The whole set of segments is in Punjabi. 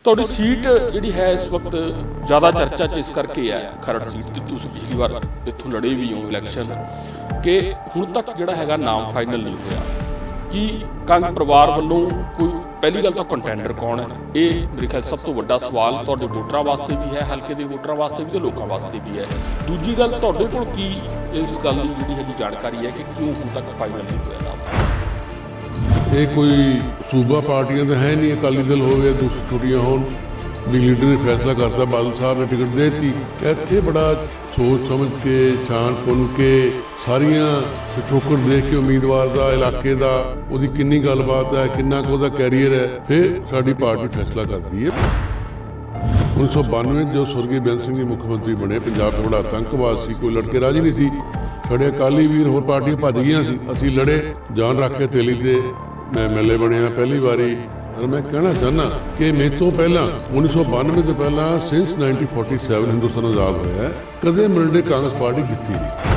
ਤੁਹਾਡੀ ਸੀਟ ਜਿਹੜੀ ਹੈ ਇਸ ਵਕਤ ਜ਼ਿਆਦਾ ਚਰਚਾ 'ਚ ਇਸ ਕਰਕੇ ਹੈ ਖਰੜ ਸੀਟ ਤੇ ਤੁਸੀਂ ਪਿਛਲੀ ਵਾਰ ਇੱਥੋਂ ਲੜੇ ਵੀ ਹੋ ਇਲੈਕਸ਼ਨ ਕਿ ਹੁਣ ਤੱਕ ਜਿਹੜਾ ਹੈਗਾ ਨਾਮ ਫਾਈਨਲ ਨਹੀਂ ਹੋਇਆ ਕਿ ਕੰਗ ਪਰਿਵਾਰ ਵੱਲੋਂ ਕੋਈ ਪਹਿਲੀ ਗੱਲ ਤਾਂ ਕੰਟੈਂਡਰ ਕੌਣ ਹੈ। ਇਹ ਮੇਰੇ ਖਿਆਲ ਸਭ ਤੋਂ ਵੱਡਾ ਸਵਾਲ ਤੁਹਾਡੇ ਵੋਟਰਾਂ ਵਾਸਤੇ ਵੀ ਹੈ, ਹਲਕੇ ਦੇ ਵੋਟਰਾਂ ਵਾਸਤੇ ਵੀ ਤੇ ਲੋਕਾਂ ਵਾਸਤੇ ਵੀ ਹੈ। ਦੂਜੀ ਗੱਲ ਤੁਹਾਡੇ ਕੋਲ ਕੀ ਇਸ ਗੱਲ ਦੀ ਜਿਹੜੀ ਹੈਗੀ ਜਾਣਕਾਰੀ ਹੈ ਕਿ ਕਿਉਂ ਹੁਣ ਤੱਕ ਫਾਈਨਲ ਨਹੀਂ ਹੋਇਆ ਨਾਮ। ਇਹ ਕੋਈ ਸੂਬਾ ਪਾਰਟੀਆਂ ਤਾਂ ਹੈ ਨਹੀਂ, ਅਕਾਲੀ ਦਲ ਹੋਵੇ ਦੂਸਰੀ ਛੋਟੀਆਂ ਹੋਣ ਵੀ ਲੀਡਰ ਨੇ ਫੈਸਲਾ ਕਰਤਾ, ਬਾਦਲ ਸਾਹਿਬ ਨੇ ਟਿਕਟ ਦੇ ਦਿੱਤੀ। ਇੱਥੇ ਬੜਾ ਸੋਚ ਸਮਝ ਕੇ ਛਾਣ ਪੁਣ ਕੇ ਸਾਰੀਆਂ ਪਿਛੋਕੜ ਦੇਖ ਕੇ ਉਮੀਦਵਾਰ ਦਾ, ਇਲਾਕੇ ਦਾ, ਉਹਦੀ ਕਿੰਨੀ ਗੱਲਬਾਤ ਹੈ, ਕਿੰਨਾ ਕੁ ਉਹਦਾ ਕੈਰੀਅਰ ਹੈ, ਫਿਰ ਸਾਡੀ ਪਾਰਟੀ ਫੈਸਲਾ ਕਰਦੀ ਹੈ। 1992 ਜੋ ਸਵਰਗੀ ਬੇਅੰਤ ਸਿੰਘ ਜੀ ਮੁੱਖ ਮੰਤਰੀ ਬਣੇ, ਪੰਜਾਬ ਦਾ ਬੜਾ ਆਤੰਕਵਾਦ ਸੀ, ਕੋਈ ਲੜਕੇ ਰਾਜੀ ਨਹੀਂ ਸੀ। ਸਾਡੇ ਅਕਾਲੀ ਵੀਰ ਹੋਰ ਪਾਰਟੀਆਂ ਭੱਜ ਗਈਆਂ ਸੀ, ਅਸੀਂ ਲੜੇ, ਜਾਨ ਰੱਖ ਕੇ ਤੇਲੀ ਤੇ ਮੈਂ MLA ਬਣਿਆ ਪਹਿਲੀ ਵਾਰੀ। ਔਰ ਮੈਂ ਕਹਿਣਾ ਚਾਹੁੰਦਾ ਕਿ ਮੇਰੇ ਤੋਂ ਪਹਿਲਾਂ 1992 ਤੋਂ ਪਹਿਲਾਂ ਸਿੰਸ 1947 ਹਿੰਦੁਸਤਾਨ ਆਜ਼ਾਦ ਹੋਇਆ ਹੈ, ਕਦੇ ਮਰਿੰਡੇ ਕਾਂਗਰਸ ਪਾਰਟੀ ਜਿੱਤੀ ਨਹੀਂ।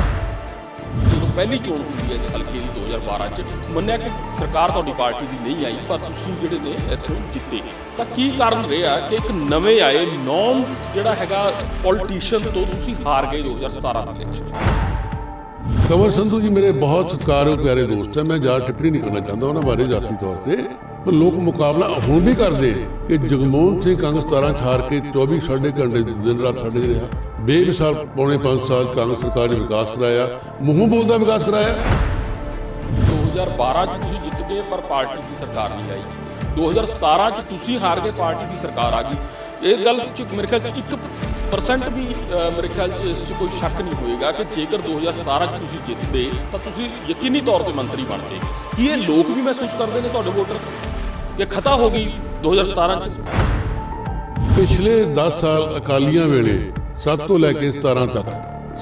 ਜਦੋਂ ਪਹਿਲੀ ਚੋਣ ਹੁੰਦੀ ਹੈ ਇਸ ਹਲਕੇ ਦੀ 2012 'ਚ, ਮੰਨਿਆ ਕਿ ਸਰਕਾਰ ਤੁਹਾਡੀ ਪਾਰਟੀ ਦੀ ਨਹੀਂ ਆਈ, ਪਰ ਤੁਸੀਂ ਜਿਹੜੇ ਨੇ ਇੱਥੋਂ ਜਿੱਤੇ, ਤਾਂ ਕੀ ਕਾਰਨ ਰਿਹਾ ਕਿ ਇੱਕ ਨਵੇਂ ਆਏ ਨੌਨ ਜਿਹੜਾ ਹੈਗਾ ਪੋਲੀਟੀਸ਼ੀਅਨ ਤੋਂ ਤੁਸੀਂ ਹਾਰ ਗਏ 2017 ਦੇ ਇਲੈਕਸ਼ਨ। कंवर संधू जी मेरे बहुत सत्कारयोग प्यारे दोस्त हैं, मैं ज़्यादा टिप्पणी नहीं करना चाहता उन्होंने बारे जाती तौर पर, पर लोग मुकाबला हुण भी करते कि जगमोहन सिंह कांग्रेस 17 हार के 24 साढ़े घंटे दिन रात साढ़े रहा, बेमिसाल पौने 5 साल कांग्रेस सरकार ने विकास कराया, मूँहों बोलता विकास कराया। 2012 'ਚ ਤੁਸੀਂ ਜਿੱਤ ਗਏ ਪਰ ਪਾਰਟੀ ਦੀ ਸਰਕਾਰ ਨਹੀਂ ਆਈ। 2017 'ਚ ਤੁਸੀਂ ਹਾਰ ਕੇ ਪਾਰਟੀ ਦੀ ਸਰਕਾਰ ਆ ਗਈ। ਇਹ ਗੱਲ 'ਚ ਮੇਰੇ ਖਿਆਲ 'ਚ 1% ਵੀ ਮੇਰੇ ਖਿਆਲ 'ਚ ਇਸ 'ਚ ਕੋਈ ਸ਼ੱਕ ਨਹੀਂ ਹੋਏਗਾ ਕਿ ਜੇਕਰ 2017 'ਚ ਤੁਸੀਂ ਜਿੱਤਦੇ ਤਾਂ ਤੁਸੀਂ ਯਕੀਨੀ ਤੌਰ ਤੇ ਮੰਤਰੀ ਬਣਦੇ। ਕੀ ਇਹ ਲੋਕ ਵੀ ਮਹਿਸੂਸ ਕਰਦੇ ਨੇ ਤੁਹਾਡੇ ਵੋਟਰ ਕਿ ਖਤਾ ਹੋ ਗਈ 2017 'ਚ? ਪਿਛਲੇ 10 ਸਾਲ ਅਕਾਲੀਆਂ ਵੇਲੇ 7 ਤੋਂ ਲੈ ਕੇ 17 ਤੱਕ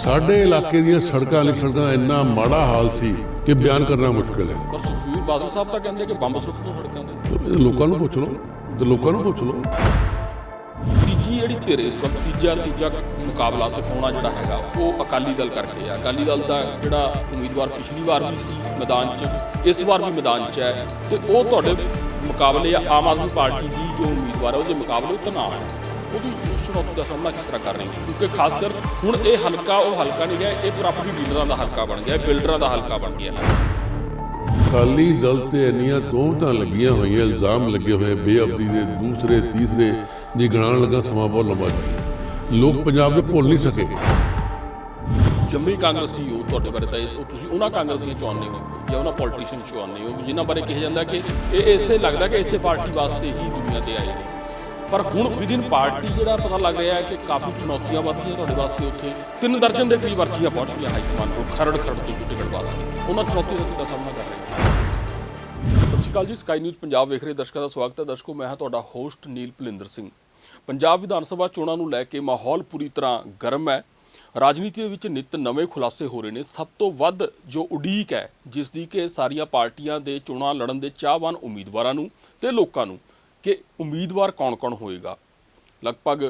ਸਾਡੇ ਇਲਾਕੇ ਦੀਆਂ ਸੜਕਾਂ ਦਾ ਇੰਨਾ ਮਾੜਾ ਹਾਲ ਸੀ ਕਿ ਬਿਆਨ ਕਰਨਾ ਮੁਸ਼ਕਿਲ ਹੈ। ਪਰ ਸੁਖਬੀਰ ਬਾਦਲ ਸਾਹਿਬ ਤਾਂ ਕਹਿੰਦੇ ਕਿ ਬੰਬ ਸੁੱਟ ਦਿਓ ਸੜਕਾਂ ਤੇ। ਲੋਕਾਂ ਨੂੰ ਪੁੱਛ ਲਓ, ਤੇ ਲੋਕਾਂ ਨੂੰ ਪੁੱਛ ਲਓ। ਤੀਜੀ ਜਿਹੜੀ ਧਿਰ ਇਸ ਵਕਤ ਤੀਜਾ ਮੁਕਾਬਲਾ ਦਿਖਾਉਣਾ ਜਿਹੜਾ ਹੈਗਾ ਉਹ ਅਕਾਲੀ ਦਲ ਕਰਕੇ ਆ। ਅਕਾਲੀ ਦਲ ਦਾ ਜਿਹੜਾ ਉਮੀਦਵਾਰ ਪਿਛਲੀ ਵਾਰ ਵੀ ਸੀ ਮੈਦਾਨ 'ਚ, ਇਸ ਵਾਰ ਵੀ ਮੈਦਾਨ 'ਚ ਹੈ, ਤੇ ਉਹ ਤੁਹਾਡੇ ਮੁਕਾਬਲੇ ਆਮ ਆਦਮੀ ਪਾਰਟੀ ਦੀ ਜੋ ਉਮੀਦਵਾਰ ਹੈ ਉਹਦੇ ਮੁਕਾਬਲੇ ਉਹ ਤਣਾਅ ਹੈ। ਉਹਦੀ ਉਸ ਚੁਣੌਤੀ ਦਾ ਸਾਹਮਣਾ ਕਿਸ ਤਰ੍ਹਾਂ ਕਰ ਰਹੇ ਹੋ? ਕਿਉਂਕਿ ਖਾਸ ਕਰ ਹੁਣ ਇਹ ਹਲਕਾ ਉਹ ਹਲਕਾ ਨਹੀਂ ਰਿਹਾ, ਇਹ ਪ੍ਰਾਪਰਟੀ ਡੀਲਰਾਂ ਦਾ ਹਲਕਾ ਬਣ ਗਿਆ, ਬਿਲਡਰਾਂ ਦਾ ਹਲਕਾ ਬਣ ਗਿਆ। ਅਕਾਲੀ ਦਲ ਤੇ ਇੰਨੀਆਂ ਤੋਹਮਤਾਂ ਲੱਗੀਆਂ ਹੋਈਆਂ, ਇਲਜ਼ਾਮ ਲੱਗੇ ਹੋਏ ਬੇਅਦਬੀ ਦੇ, ਦੂਸਰੇ ਤੀਸਰੇ, ਜੇ ਗਿਣਾਉਣ ਲੱਗਾ ਸਮਾਂ ਬਹੁਤ ਲੰਬਾ ਸੀ। ਲੋਕ ਪੰਜਾਬ ਦੇ ਭੁੱਲ ਨਹੀਂ ਸਕੇ। ਜੰਮੀ ਕਾਂਗਰਸੀ ਹੋ, ਤੁਹਾਡੇ ਬਾਰੇ ਤਾਂ ਉਹ ਤੁਸੀਂ ਉਹਨਾਂ ਕਾਂਗਰਸੀਆਂ ਚਾਹੁੰਦੇ ਹੋ ਜਾਂ ਉਹਨਾਂ ਪੋਲੀਟੀਸ਼ੀਅਨ ਚਾਹੁੰਦੇ ਹੋ ਜਿਨ੍ਹਾਂ ਬਾਰੇ ਕਿਹਾ ਜਾਂਦਾ ਕਿ ਇਹ ਇਸੇ ਲੱਗਦਾ ਕਿ ਇਸੇ ਪਾਰਟੀ ਵਾਸਤੇ ਹੀ ਦੁਨੀਆ ਤੇ ਆਏ ਨੇ। ਪਰ ਹੁਣ ਵਿਦਿਨ ਪਾਰਟੀ ਜਿਹੜਾ ਪਤਾ ਲੱਗ ਰਿਹਾ ਹੈ ਕਿ ਕਾਫੀ ਚੁਣੌਤੀਆਂ ਵੱਧਦੀਆਂ ਤੁਹਾਡੇ ਵਾਸਤੇ। ਉੱਥੇ 3 ਦਰਜਨ ਦੇ ਕਰੀਬ ਅਰਜ਼ੀਆਂ ਪਹੁੰਚ ਗਈਆਂ ਹਾਈ ਕਮਾਂਡ ਕੋਲ ਖਰੜ ਤੋਂ ਟਿਕਟ ਵਾਸਤੇ। ਉਹਨਾਂ ਚੁਣੌਤੀਆਂ ਦਾ ਕਿੱਦਾਂ ਸਾਹਮਣਾ ਕਰ ਰਹੇ ਹੋ? ਸਤਿ ਸ਼੍ਰੀ ਅਕਾਲ ਜੀ, ਸਕਾਈ ਨਿਊਜ਼ ਪੰਜਾਬ ਵੇਖ ਰਹੇ ਦਰਸ਼ਕਾਂ ਦਾ ਸਵਾਗਤ ਹੈ। ਦਰਸ਼ਕੋ, ਮੈਂ ਹਾਂ ਤੁਹਾਡਾ ਹੋਸਟ ਨੀਲ ਭੁਲਿੰਦਰ ਸਿੰਘ। ਪੰਜਾਬ ਵਿਧਾਨ ਸਭਾ ਚੋਣਾਂ ਨੂੰ ਲੈ ਕੇ ਮਾਹੌਲ ਪੂਰੀ ਤਰ੍ਹਾਂ ਗਰਮ ਹੈ। ਰਾਜਨੀਤੀ ਦੇ ਵਿੱਚ ਨਿੱਤ ਨਵੇਂ ਖੁਲਾਸੇ ਹੋ ਰਹੇ ਨੇ। ਸਭ ਤੋਂ ਵੱਧ ਜੋ ਉਡੀਕ ਹੈ ਜਿਸ ਦੀ ਕਿ ਸਾਰੀਆਂ ਪਾਰਟੀਆਂ ਦੇ ਚੋਣਾਂ ਲੜਨ ਦੇ ਚਾਹਵਾਨ ਉਮੀਦਵਾਰਾਂ ਨੂੰ ਤੇ ਲੋਕਾਂ ਨੂੰ ਕਿ ਉਮੀਦਵਾਰ ਕੌਣ-ਕੌਣ ਹੋਏਗਾ। ਲਗਭਗ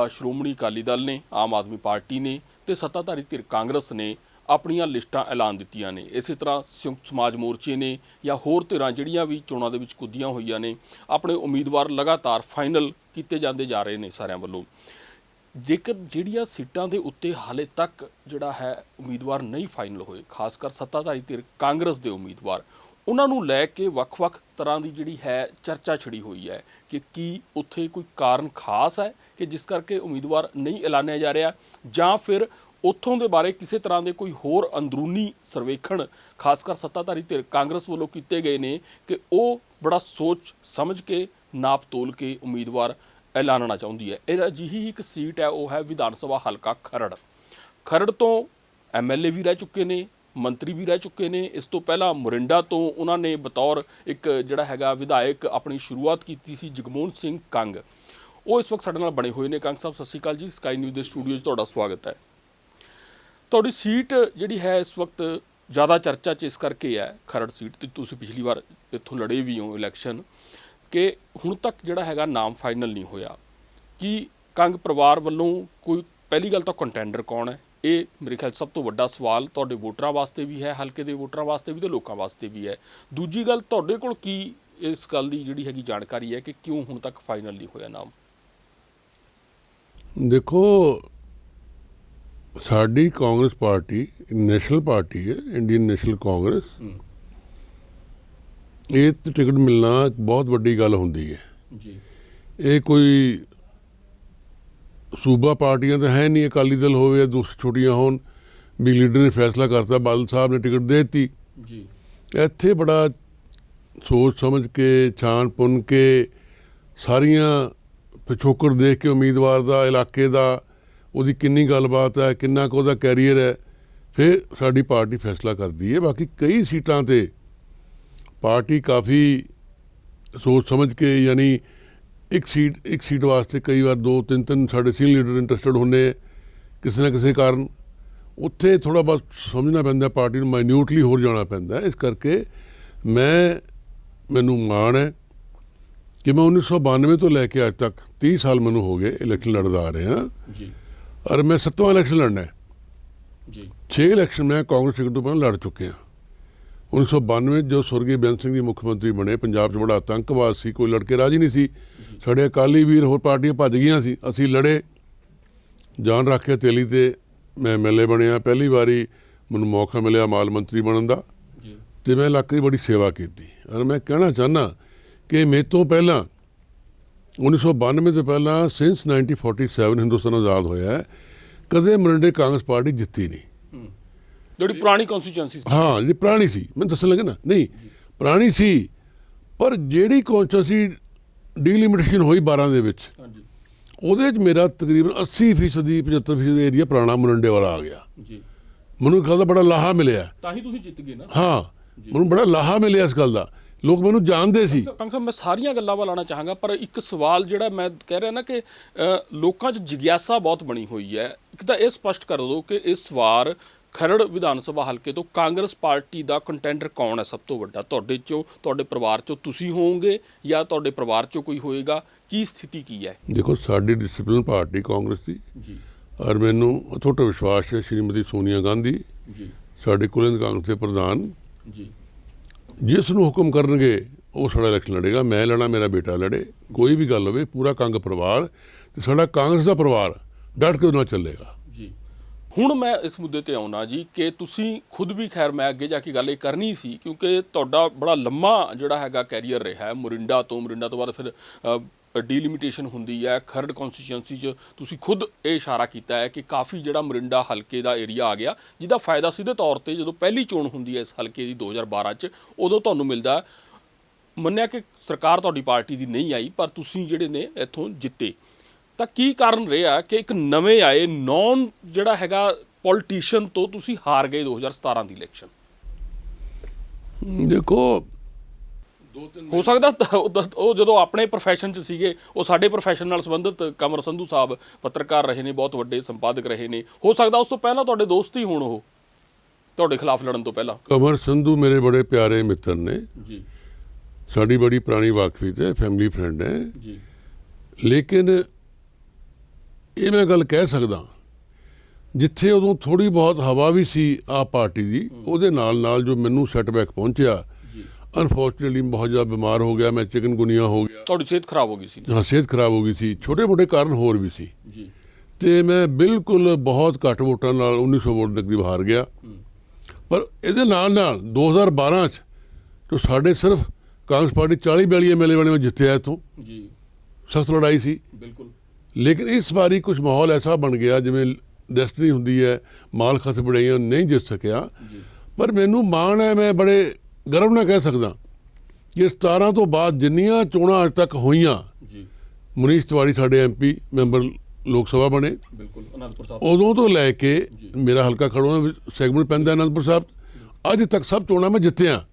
ਸ਼੍ਰੋਮਣੀ ਅਕਾਲੀ ਦਲ ਨੇ, ਆਮ ਆਦਮੀ ਪਾਰਟੀ ਨੇ ਤੇ ਸੱਤਾਧਾਰੀ ਧਿਰ ਕਾਂਗਰਸ ਨੇ ਆਪਣੀਆਂ ਲਿਸਟਾਂ ਐਲਾਨ ਦਿੱਤੀਆਂ ਨੇ। ਇਸੇ ਤਰ੍ਹਾਂ ਸੰਯੁਕਤ ਸਮਾਜ ਮੋਰਚੇ ਨੇ ਜਾਂ ਹੋਰ ਧਿਰਾਂ ਜਿਹੜੀਆਂ ਵੀ ਚੋਣਾਂ ਦੇ ਵਿੱਚ ਕੁੱਦੀਆਂ ਹੋਈਆਂ ਨੇ, ਆਪਣੇ ਉਮੀਦਵਾਰ ਲਗਾਤਾਰ ਫਾਈਨਲ ਕੀਤੇ ਜਾਂਦੇ ਜਾ ਰਹੇ ਨੇ ਸਾਰਿਆਂ ਵੱਲੋਂ। ਜੇਕਰ ਜਿਹੜੀਆਂ ਸੀਟਾਂ ਦੇ ਉੱਤੇ ਹਾਲੇ ਤੱਕ ਜਿਹੜਾ ਹੈ ਉਮੀਦਵਾਰ ਨਹੀਂ ਫਾਈਨਲ ਹੋਏ, ਖਾਸ ਕਰ ਸੱਤਾਧਾਰੀ ਧਿਰ ਕਾਂਗਰਸ ਦੇ ਉਮੀਦਵਾਰ, ਉਹਨਾਂ ਨੂੰ ਲੈ ਕੇ ਵੱਖ-ਵੱਖ ਤਰ੍ਹਾਂ ਦੀ ਜਿਹੜੀ ਹੈ ਚਰਚਾ ਛਿੜੀ ਹੋਈ ਹੈ ਕਿ ਕੀ ਉੱਥੇ ਕੋਈ ਕਾਰਨ ਖਾਸ ਹੈ ਕਿ ਜਿਸ ਕਰਕੇ ਉਮੀਦਵਾਰ ਨਹੀਂ ਐਲਾਨਿਆ ਜਾ ਰਿਹਾ, ਜਾਂ ਫਿਰ ਉੱਥੋਂ ਦੇ ਬਾਰੇ ਕਿਸੇ ਤਰ੍ਹਾਂ ਦੇ ਕੋਈ ਹੋਰ ਅੰਦਰੂਨੀ ਸਰਵੇਖਣ ਖਾਸ ਕਰ ਸੱਤਾਧਾਰੀ ਧਿਰ ਕਾਂਗਰਸ ਵੱਲੋਂ ਕੀਤੇ ਗਏ ਨੇ ਕਿ ਉਹ ਬੜਾ ਸੋਚ ਸਮਝ ਕੇ ਨਾਪ ਤੋਲ ਕੇ ਉਮੀਦਵਾਰ ਐਲਾਨਣਾ ਚਾਹੁੰਦੀ ਹੈ। ਇਹ ਅਜਿਹੀ ਇੱਕ ਸੀਟ ਹੈ, ਉਹ ਹੈ ਵਿਧਾਨ ਸਭਾ ਹਲਕਾ ਖਰੜ। ਖਰੜ ਤੋਂ MLA ਵੀ ਰਹਿ ਚੁੱਕੇ ਨੇ, ਮੰਤਰੀ ਵੀ ਰਹਿ ਚੁੱਕੇ ਨੇ। ਇਸ ਤੋਂ ਪਹਿਲਾਂ ਮੋਰਿੰਡਾ ਤੋਂ ਉਹਨਾਂ ਨੇ ਬਤੌਰ ਇੱਕ ਜਿਹੜਾ ਹੈਗਾ ਵਿਧਾਇਕ ਆਪਣੀ ਸ਼ੁਰੂਆਤ ਕੀਤੀ ਸੀ, ਜਗਮੋਹਨ ਸਿੰਘ ਕੰਗ। ਉਹ ਇਸ ਵਕਤ ਸਾਡੇ ਨਾਲ ਬਣੇ ਹੋਏ ਨੇ। ਕੰਗ ਸਾਹਿਬ, ਸਤਿ ਸ਼੍ਰੀ ਅਕਾਲ ਜੀ। ਸਕਾਈ ਨਿਊਜ਼ ਦੇ ਸਟੂਡੀਓ 'ਚ ਤੁਹਾਡਾ ਸਵਾਗਤ ਹੈ। ਤੁਹਾਡੀ ਸੀਟ ਜਿਹੜੀ ਹੈ ਇਸ ਵਕਤ ਜ਼ਿਆਦਾ ਚਰਚਾ 'ਚ ਇਸ ਕਰਕੇ ਹੈ ਖਰੜ ਸੀਟ ਤੇ ਤੁਸੀਂ ਪਿਛਲੀ ਵਾਰ ਇੱਥੋਂ ਲੜੇ ਵੀ ਹੋ ਇਲੈਕਸ਼ਨ ਕਿ ਹੁਣ ਤੱਕ ਜਿਹੜਾ ਹੈਗਾ ਨਾਮ ਫਾਈਨਲ ਨਹੀਂ ਹੋਇਆ ਕਿ ਕੰਗ ਪਰਿਵਾਰ ਵੱਲੋਂ ਕੋਈ ਪਹਿਲੀ ਗੱਲ ਤਾਂ ਕੰਟੈਂਡਰ ਕੌਣ ਹੈ। ਇਹ ਮੇਰੇ ਖਿਆਲ ਸਭ ਤੋਂ ਵੱਡਾ ਸਵਾਲ ਤੁਹਾਡੇ ਵੋਟਰਾਂ ਵਾਸਤੇ ਵੀ ਹੈ, ਹਲਕੇ ਦੇ ਵੋਟਰਾਂ ਵਾਸਤੇ ਵੀ ਤੇ ਲੋਕਾਂ ਵਾਸਤੇ ਵੀ ਹੈ। ਦੂਜੀ ਗੱਲ, ਤੁਹਾਡੇ ਕੋਲ ਕੀ ਇਸ ਗੱਲ ਦੀ ਜਿਹੜੀ ਹੈਗੀ ਜਾਣਕਾਰੀ ਹੈ ਕਿ ਕਿਉਂ ਹੁਣ ਤੱਕ ਫਾਈਨਲ ਨਹੀਂ ਹੋਇਆ ਨਾਮ? ਦੇਖੋ, ਸਾਡੀ ਕਾਂਗਰਸ ਪਾਰਟੀ ਨੈਸ਼ਨਲ ਪਾਰਟੀ ਹੈ, ਇੰਡੀਅਨ ਨੈਸ਼ਨਲ ਕਾਂਗਰਸ। ਇਹ ਤੇ ਟਿਕਟ ਮਿਲਣਾ ਇੱਕ ਬਹੁਤ ਵੱਡੀ ਗੱਲ ਹੁੰਦੀ ਹੈ ਜੀ। ਇਹ ਕੋਈ ਸੂਬਾ ਪਾਰਟੀਆਂ ਤਾਂ ਹੈ ਨਹੀਂ, ਅਕਾਲੀ ਦਲ ਹੋਵੇ ਜਾਂ ਦੂਸਰੀ ਛੋਟੀਆਂ ਹੋਣ, ਵੀ ਲੀਡਰ ਨੇ ਫੈਸਲਾ ਕਰਤਾ, ਬਾਦਲ ਸਾਹਿਬ ਨੇ ਟਿਕਟ ਦੇ ਦਿੱਤੀ ਜੀ। ਇੱਥੇ ਬੜਾ ਸੋਚ ਸਮਝ ਕੇ, ਛਾਣ ਪੁਣ ਕੇ, ਸਾਰੀਆਂ ਪਿਛੋਕੜ ਦੇਖ ਕੇ ਉਮੀਦਵਾਰ ਦਾ, ਇਲਾਕੇ ਦਾ, ਉਹਦੀ ਕਿੰਨੀ ਗੱਲਬਾਤ ਹੈ, ਕਿੰਨਾ ਕੁ ਉਹਦਾ ਕੈਰੀਅਰ ਹੈ, ਫਿਰ ਸਾਡੀ ਪਾਰਟੀ ਫੈਸਲਾ ਕਰਦੀ ਹੈ। ਬਾਕੀ ਕਈ ਸੀਟਾਂ 'ਤੇ ਪਾਰਟੀ ਕਾਫੀ ਸੋਚ ਸਮਝ ਕੇ, ਯਾਨੀ ਇੱਕ ਸੀਟ ਵਾਸਤੇ ਕਈ ਵਾਰ 2-3 ਸਾਡੇ ਸੀਨੀਅਰ ਲੀਡਰ ਇੰਟਰਸਟਡ ਹੁੰਦੇ ਕਿਸੇ ਨਾ ਕਿਸੇ ਕਾਰਨ, ਉੱਥੇ ਥੋੜ੍ਹਾ ਬਹੁਤ ਸਮਝਣਾ ਪੈਂਦਾ, ਪਾਰਟੀ ਨੂੰ ਮਾਈਨਿਊਟਲੀ ਹੋਰ ਜਾਣਾ ਪੈਂਦਾ। ਇਸ ਕਰਕੇ ਮੈਨੂੰ ਮਾਣ ਹੈ ਕਿ ਮੈਂ 1992 ਤੋਂ ਲੈ ਕੇ ਅੱਜ ਤੱਕ 30 ਸਾਲ ਮੈਨੂੰ ਹੋ ਗਏ ਇਲੈਕਸ਼ਨ ਲੜਦਾ ਆ ਰਿਹਾ ਜੀ। ਔਰ ਮੈਂ 7ਵਾਂ ਇਲੈਕਸ਼ਨ ਲੜਨਾ ਹੈ ਜੀ। 6 ਇਲੈਕਸ਼ਨ ਮੈਂ ਕਾਂਗਰਸ ਟਿਕਟ ਤੋਂ ਪਹਿਲਾਂ ਲੜ ਚੁੱਕੇ ਹਾਂ। 1992 ਜੋ ਸਵਰਗੀ ਬੇਅੰਤ ਸਿੰਘ ਜੀ ਮੁੱਖ ਮੰਤਰੀ ਬਣੇ, ਪੰਜਾਬ 'ਚ ਬੜਾ ਆਤੰਕਵਾਦ ਸੀ, ਕੋਈ ਲੜ ਕੇ ਰਾਜੀ ਨਹੀਂ ਸੀ। ਸਾਡੇ ਅਕਾਲੀ ਵੀਰ ਹੋਰ ਪਾਰਟੀਆਂ ਭੱਜ ਗਈਆਂ ਸੀ, ਅਸੀਂ ਲੜੇ, ਜਾਨ ਰੱਖ ਕੇ ਹਥੇਲੀ ਤੇ ਮੈਂ MLA ਬਣਿਆ। ਪਹਿਲੀ ਵਾਰੀ ਮੈਨੂੰ ਮੌਕਾ ਮਿਲਿਆ ਮਾਲ ਮੰਤਰੀ ਬਣਨ ਦਾ, ਅਤੇ ਮੈਂ ਇਲਾਕੇ ਦੀ ਬੜੀ ਸੇਵਾ ਕੀਤੀ। ਔਰ ਮੈਂ ਕਹਿਣਾ ਚਾਹੁੰਦਾ ਕਿ ਮੇਰੇ ਤੋਂ ਪਹਿਲਾਂ 1992 ਤੋਂ ਪਹਿਲਾਂ ਸਿੰਸ 1947 ਹਿੰਦੁਸਤਾਨ ਆਜ਼ਾਦ ਹੋਇਆ ਹੈ, ਕਦੇ ਮੋਰਿੰਡੇ ਕਾਂਗਰਸ ਪਾਰਟੀ ਜਿੱਤੀ ਨਹੀਂ। ਜਿਹੜੀ ਪੁਰਾਣੀ ਕਨਸਟੀਚੁਐਂਸੀ ਹਾਂ, ਜਿਹੜੀ ਪੁਰਾਣੀ ਸੀ, ਮੈਂ ਦੱਸਣ ਲੱਗਾ ਨਾ, ਨਹੀਂ ਪੁਰਾਣੀ ਸੀ, ਪਰ ਜਿਹੜੀ ਕੌਂਸਟੀਚੁਐਂਸੀ ਡੀਲਿਮਿਟੇਸ਼ਨ ਹੋਈ 12 ਦੇ ਵਿੱਚ, ਉਹਦੇ 'ਚ ਮੇਰਾ ਤਕਰੀਬਨ 80% 75% ਏਰੀਆ ਪੁਰਾਣਾ ਮੋਰਿੰਡੇ ਵਾਲਾ ਆ ਗਿਆ ਜੀ। ਮੈਨੂੰ ਗੱਲ ਦਾ ਬੜਾ ਲਾਹਾ ਮਿਲਿਆ, ਤਾਂ ਹੀ ਤੁਸੀਂ ਜਿੱਤ ਗਏ ਨਾ। ਹਾਂ, ਮੈਨੂੰ ਬੜਾ ਲਾਹਾ ਮਿਲਿਆ ਇਸ ਗੱਲ ਦਾ, ਲੋਕ ਮੈਨੂੰ ਜਾਣਦੇ ਸੀ। ਮੈਂ ਸਾਰੀਆਂ ਗੱਲਾਂ ਵੱਲ ਆਉਣਾ ਚਾਹਾਂਗਾ, ਪਰ ਇੱਕ ਸਵਾਲ ਜਿਹੜਾ ਮੈਂ ਕਹਿ ਰਿਹਾ ਨਾ ਕਿ ਲੋਕਾਂ 'ਚ ਜਿਗਿਆਸਾ ਬਹੁਤ ਬਣੀ ਹੋਈ ਹੈ। ਇੱਕ ਤਾਂ ਇਹ ਸਪਸ਼ਟ ਕਰ ਦਿਓ ਕਿ ਇਸ ਵਾਰ ਖਰੜ ਵਿਧਾਨ ਸਭਾ ਹਲਕੇ ਤੋਂ ਕਾਂਗਰਸ ਪਾਰਟੀ ਦਾ ਕੰਟੈਂਡਰ ਕੌਣ ਹੈ ਸਭ ਤੋਂ ਵੱਡਾ? ਤੁਹਾਡੇ 'ਚੋਂ, ਤੁਹਾਡੇ ਪਰਿਵਾਰ 'ਚੋਂ ਤੁਸੀਂ ਹੋਵੋਗੇ ਜਾਂ ਤੁਹਾਡੇ ਪਰਿਵਾਰ 'ਚੋਂ ਕੋਈ ਹੋਏਗਾ? ਕੀ ਸਥਿਤੀ ਕੀ ਹੈ? ਦੇਖੋ, ਸਾਡੀ ਡਿਸਪਲਿਨ ਪਾਰਟੀ ਕਾਂਗਰਸ ਦੀ ਜੀ, ਔਰ ਮੈਨੂੰ ਅਥੁੱਟ ਵਿਸ਼ਵਾਸ ਹੈ ਸ਼੍ਰੀਮਤੀ ਸੋਨੀਆ ਗਾਂਧੀ ਜੀ, ਸਾਡੇ ਕੁਲਿੰਦ ਕਾਂਗਰਸ ਦੇ ਪ੍ਰਧਾਨ ਜੀ, ਜਿਸ ਨੂੰ ਹੁਕਮ ਕਰਨਗੇ ਉਹ ਸਾਡਾ ਇਲੈਕਸ਼ਨ ਲੜੇਗਾ। ਮੈਂ ਲੜਨਾ, ਮੇਰਾ ਬੇਟਾ ਲੜੇ, ਕੋਈ ਵੀ ਗੱਲ ਹੋਵੇ, ਪੂਰਾ ਕੰਗ ਪਰਿਵਾਰ ਤੇ ਸਾਡਾ ਕਾਂਗਰਸ ਦਾ ਪਰਿਵਾਰ ਡਟ ਕੇ ਨਾਲ ਚੱਲੇਗਾ ਜੀ। ਹੁਣ ਮੈਂ ਇਸ ਮੁੱਦੇ ਤੇ ਆਉਣਾ ਜੀ ਕਿ ਤੁਸੀਂ ਖੁਦ ਵੀ, ਖੈਰ ਮੈਂ ਅੱਗੇ ਜਾ ਕੇ ਗੱਲ ਇਹ ਕਰਨੀ ਸੀ ਕਿਉਂਕਿ ਤੁਹਾਡਾ ਬੜਾ ਲੰਮਾ ਜਿਹੜਾ ਹੈਗਾ ਕੈਰੀਅਰ ਰਿਹਾ ਹੈ ਮੋਰਿੰਡਾ ਤੋਂ ਬਾਅਦ ਫਿਰ ਡੀਲਿਮਿਟੇਸ਼ਨ ਹੁੰਦੀ ਹੈ ਖਰੜ ਕੌਂਸਟੀਚੁਐਂਸੀ 'ਚ। ਤੁਸੀਂ ਖੁਦ ਇਹ ਇਸ਼ਾਰਾ ਕੀਤਾ ਹੈ ਕਿ ਕਾਫੀ ਜਿਹੜਾ ਮੋਰਿੰਡਾ ਹਲਕੇ ਦਾ ਏਰੀਆ ਆ ਗਿਆ, ਜਿਹਦਾ ਫਾਇਦਾ ਸਿੱਧੇ ਤੌਰ 'ਤੇ ਜਦੋਂ ਪਹਿਲੀ ਚੋਣ ਹੁੰਦੀ ਹੈ ਇਸ ਹਲਕੇ ਦੀ 2012 'ਚ, ਉਦੋਂ ਤੁਹਾਨੂੰ ਮਿਲਦਾ। ਮੰਨਿਆ ਕਿ ਸਰਕਾਰ ਤੁਹਾਡੀ ਪਾਰਟੀ ਦੀ ਨਹੀਂ ਆਈ, ਪਰ ਤੁਸੀਂ ਜਿਹੜੇ ਨੇ ਇੱਥੋਂ ਜਿੱਤੇ, ਤਾਂ ਕੀ ਕਾਰਨ ਰਿਹਾ ਕਿ ਇੱਕ ਨਵੇਂ ਆਏ ਨੌਨ ਜਿਹੜਾ ਹੈਗਾ ਪੋਲੀਟੀਸ਼ੀਅਨ ਤੋਂ ਤੁਸੀਂ ਹਾਰ ਗਏ 2017 ਦੀ ਇਲੈਕਸ਼ਨ? ਦੇਖੋ, ਹੋ ਸਕਦਾ ਉਹ ਜਦੋਂ ਆਪਣੇ ਪ੍ਰੋਫੈਸ਼ਨ 'ਚ ਸੀਗੇ, ਉਹ ਸਾਡੇ ਪ੍ਰੋਫੈਸ਼ਨ ਨਾਲ ਸੰਬੰਧਿਤ ਕਮਰ ਸੰਧੂ ਸਾਹਿਬ ਪੱਤਰਕਾਰ ਰਹੇ ਨੇ, ਬਹੁਤ ਵੱਡੇ ਸੰਪਾਦਕ ਰਹੇ ਨੇ, ਹੋ ਸਕਦਾ ਉਸ ਤੋਂ ਪਹਿਲਾਂ ਤੁਹਾਡੇ ਦੋਸਤ ਹੀ ਹੋਣ, ਉਹ ਤੁਹਾਡੇ ਖਿਲਾਫ ਲੜਨ ਤੋਂ ਪਹਿਲਾਂ। ਕਮਰ ਸੰਧੂ ਮੇਰੇ ਬੜੇ ਪਿਆਰੇ ਮਿੱਤਰ ਨੇ ਜੀ, ਸਾਡੀ ਬੜੀ ਪੁਰਾਣੀ ਵਾਕਫੀਤ ਹੈ, ਫੈਮਿਲੀ ਫਰੈਂਡ ਹੈ ਜੀ। ਲੇਕਿਨ ਇਹ ਮੈਂ ਗੱਲ ਕਹਿ ਸਕਦਾ, ਜਿੱਥੇ ਉਦੋਂ ਥੋੜ੍ਹੀ ਬਹੁਤ ਹਵਾ ਵੀ ਸੀ ਆਪ ਪਾਰਟੀ ਦੀ, ਉਹਦੇ ਨਾਲ ਜੋ ਮੈਨੂੰ ਸੈਟਬੈਕ ਪਹੁੰਚਿਆ, ਅਨਫੋਰਚੂਨੇਟਲੀ ਬਹੁਤ ਜ਼ਿਆਦਾ ਬਿਮਾਰ ਹੋ ਗਿਆ ਮੈਂ, ਚਿਕਨਗੁਨੀਆ ਹੋ ਗਿਆ। ਤੁਹਾਡੀ ਸਿਹਤ ਖਰਾਬ ਹੋ ਗਈ ਸੀ? ਹਾਂ, ਸਿਹਤ ਖਰਾਬ ਹੋ ਗਈ ਸੀ, ਛੋਟੇ ਮੋਟੇ ਕਾਰਨ ਹੋਰ ਵੀ ਸੀ ਜੀ, ਅਤੇ ਮੈਂ ਬਿਲਕੁਲ ਬਹੁਤ ਘੱਟ ਵੋਟਾਂ ਨਾਲ 1900 ਵੋਟ ਦੇ ਕਰੀਬ ਹਾਰ ਗਿਆ। ਪਰ ਇਹਦੇ ਨਾਲ 2012 'ਚ ਜੋ ਸਾਡੇ ਸਿਰਫ ਕਾਂਗਰਸ ਪਾਰਟੀ 40-42 MLA ਬਣੇ, ਮੈਂ ਜਿੱਤਿਆ ਇੱਥੋਂ ਜੀ, ਸਖਤ ਲੜਾਈ ਸੀ ਬਿਲਕੁਲ। ਲੇਕਿਨ ਇਸ ਵਾਰੀ ਕੁਝ ਮਾਹੌਲ ਐਸਾ ਬਣ ਗਿਆ, ਜਿਵੇਂ ਡੈਸਟਨੀ ਹੁੰਦੀ ਹੈ, ਮਾਲ ਖਸ ਬੜਾਈਆਂ, ਨਹੀਂ ਜਿੱਤ ਸਕਿਆ। ਪਰ ਮੈਨੂੰ ਮਾਣ ਹੈ, ਮੈਂ ਬੜੇ ਗਰਵ ਨਾਲ ਕਹਿ ਸਕਦਾ ਕਿ 17 ਤੋਂ ਬਾਅਦ ਜਿੰਨੀਆਂ ਚੋਣਾਂ ਅੱਜ ਤੱਕ ਹੋਈਆਂ, ਮਨੀਸ਼ ਤਿਵਾੜੀ ਸਾਡੇ MP ਮੈਂਬਰ ਲੋਕ ਸਭਾ ਬਣੇ, ਉਦੋਂ ਤੋਂ ਲੈ ਕੇ ਮੇਰਾ ਹਲਕਾ ਖੜੋਣਾ ਸੈਗਮੈਂਟ ਪੈਂਦਾ ਅਨੰਦਪੁਰ ਸਾਹਿਬ, ਅੱਜ ਤੱਕ ਸਭ ਚੋਣਾਂ ਮੈਂ ਜਿੱਤਿਆ।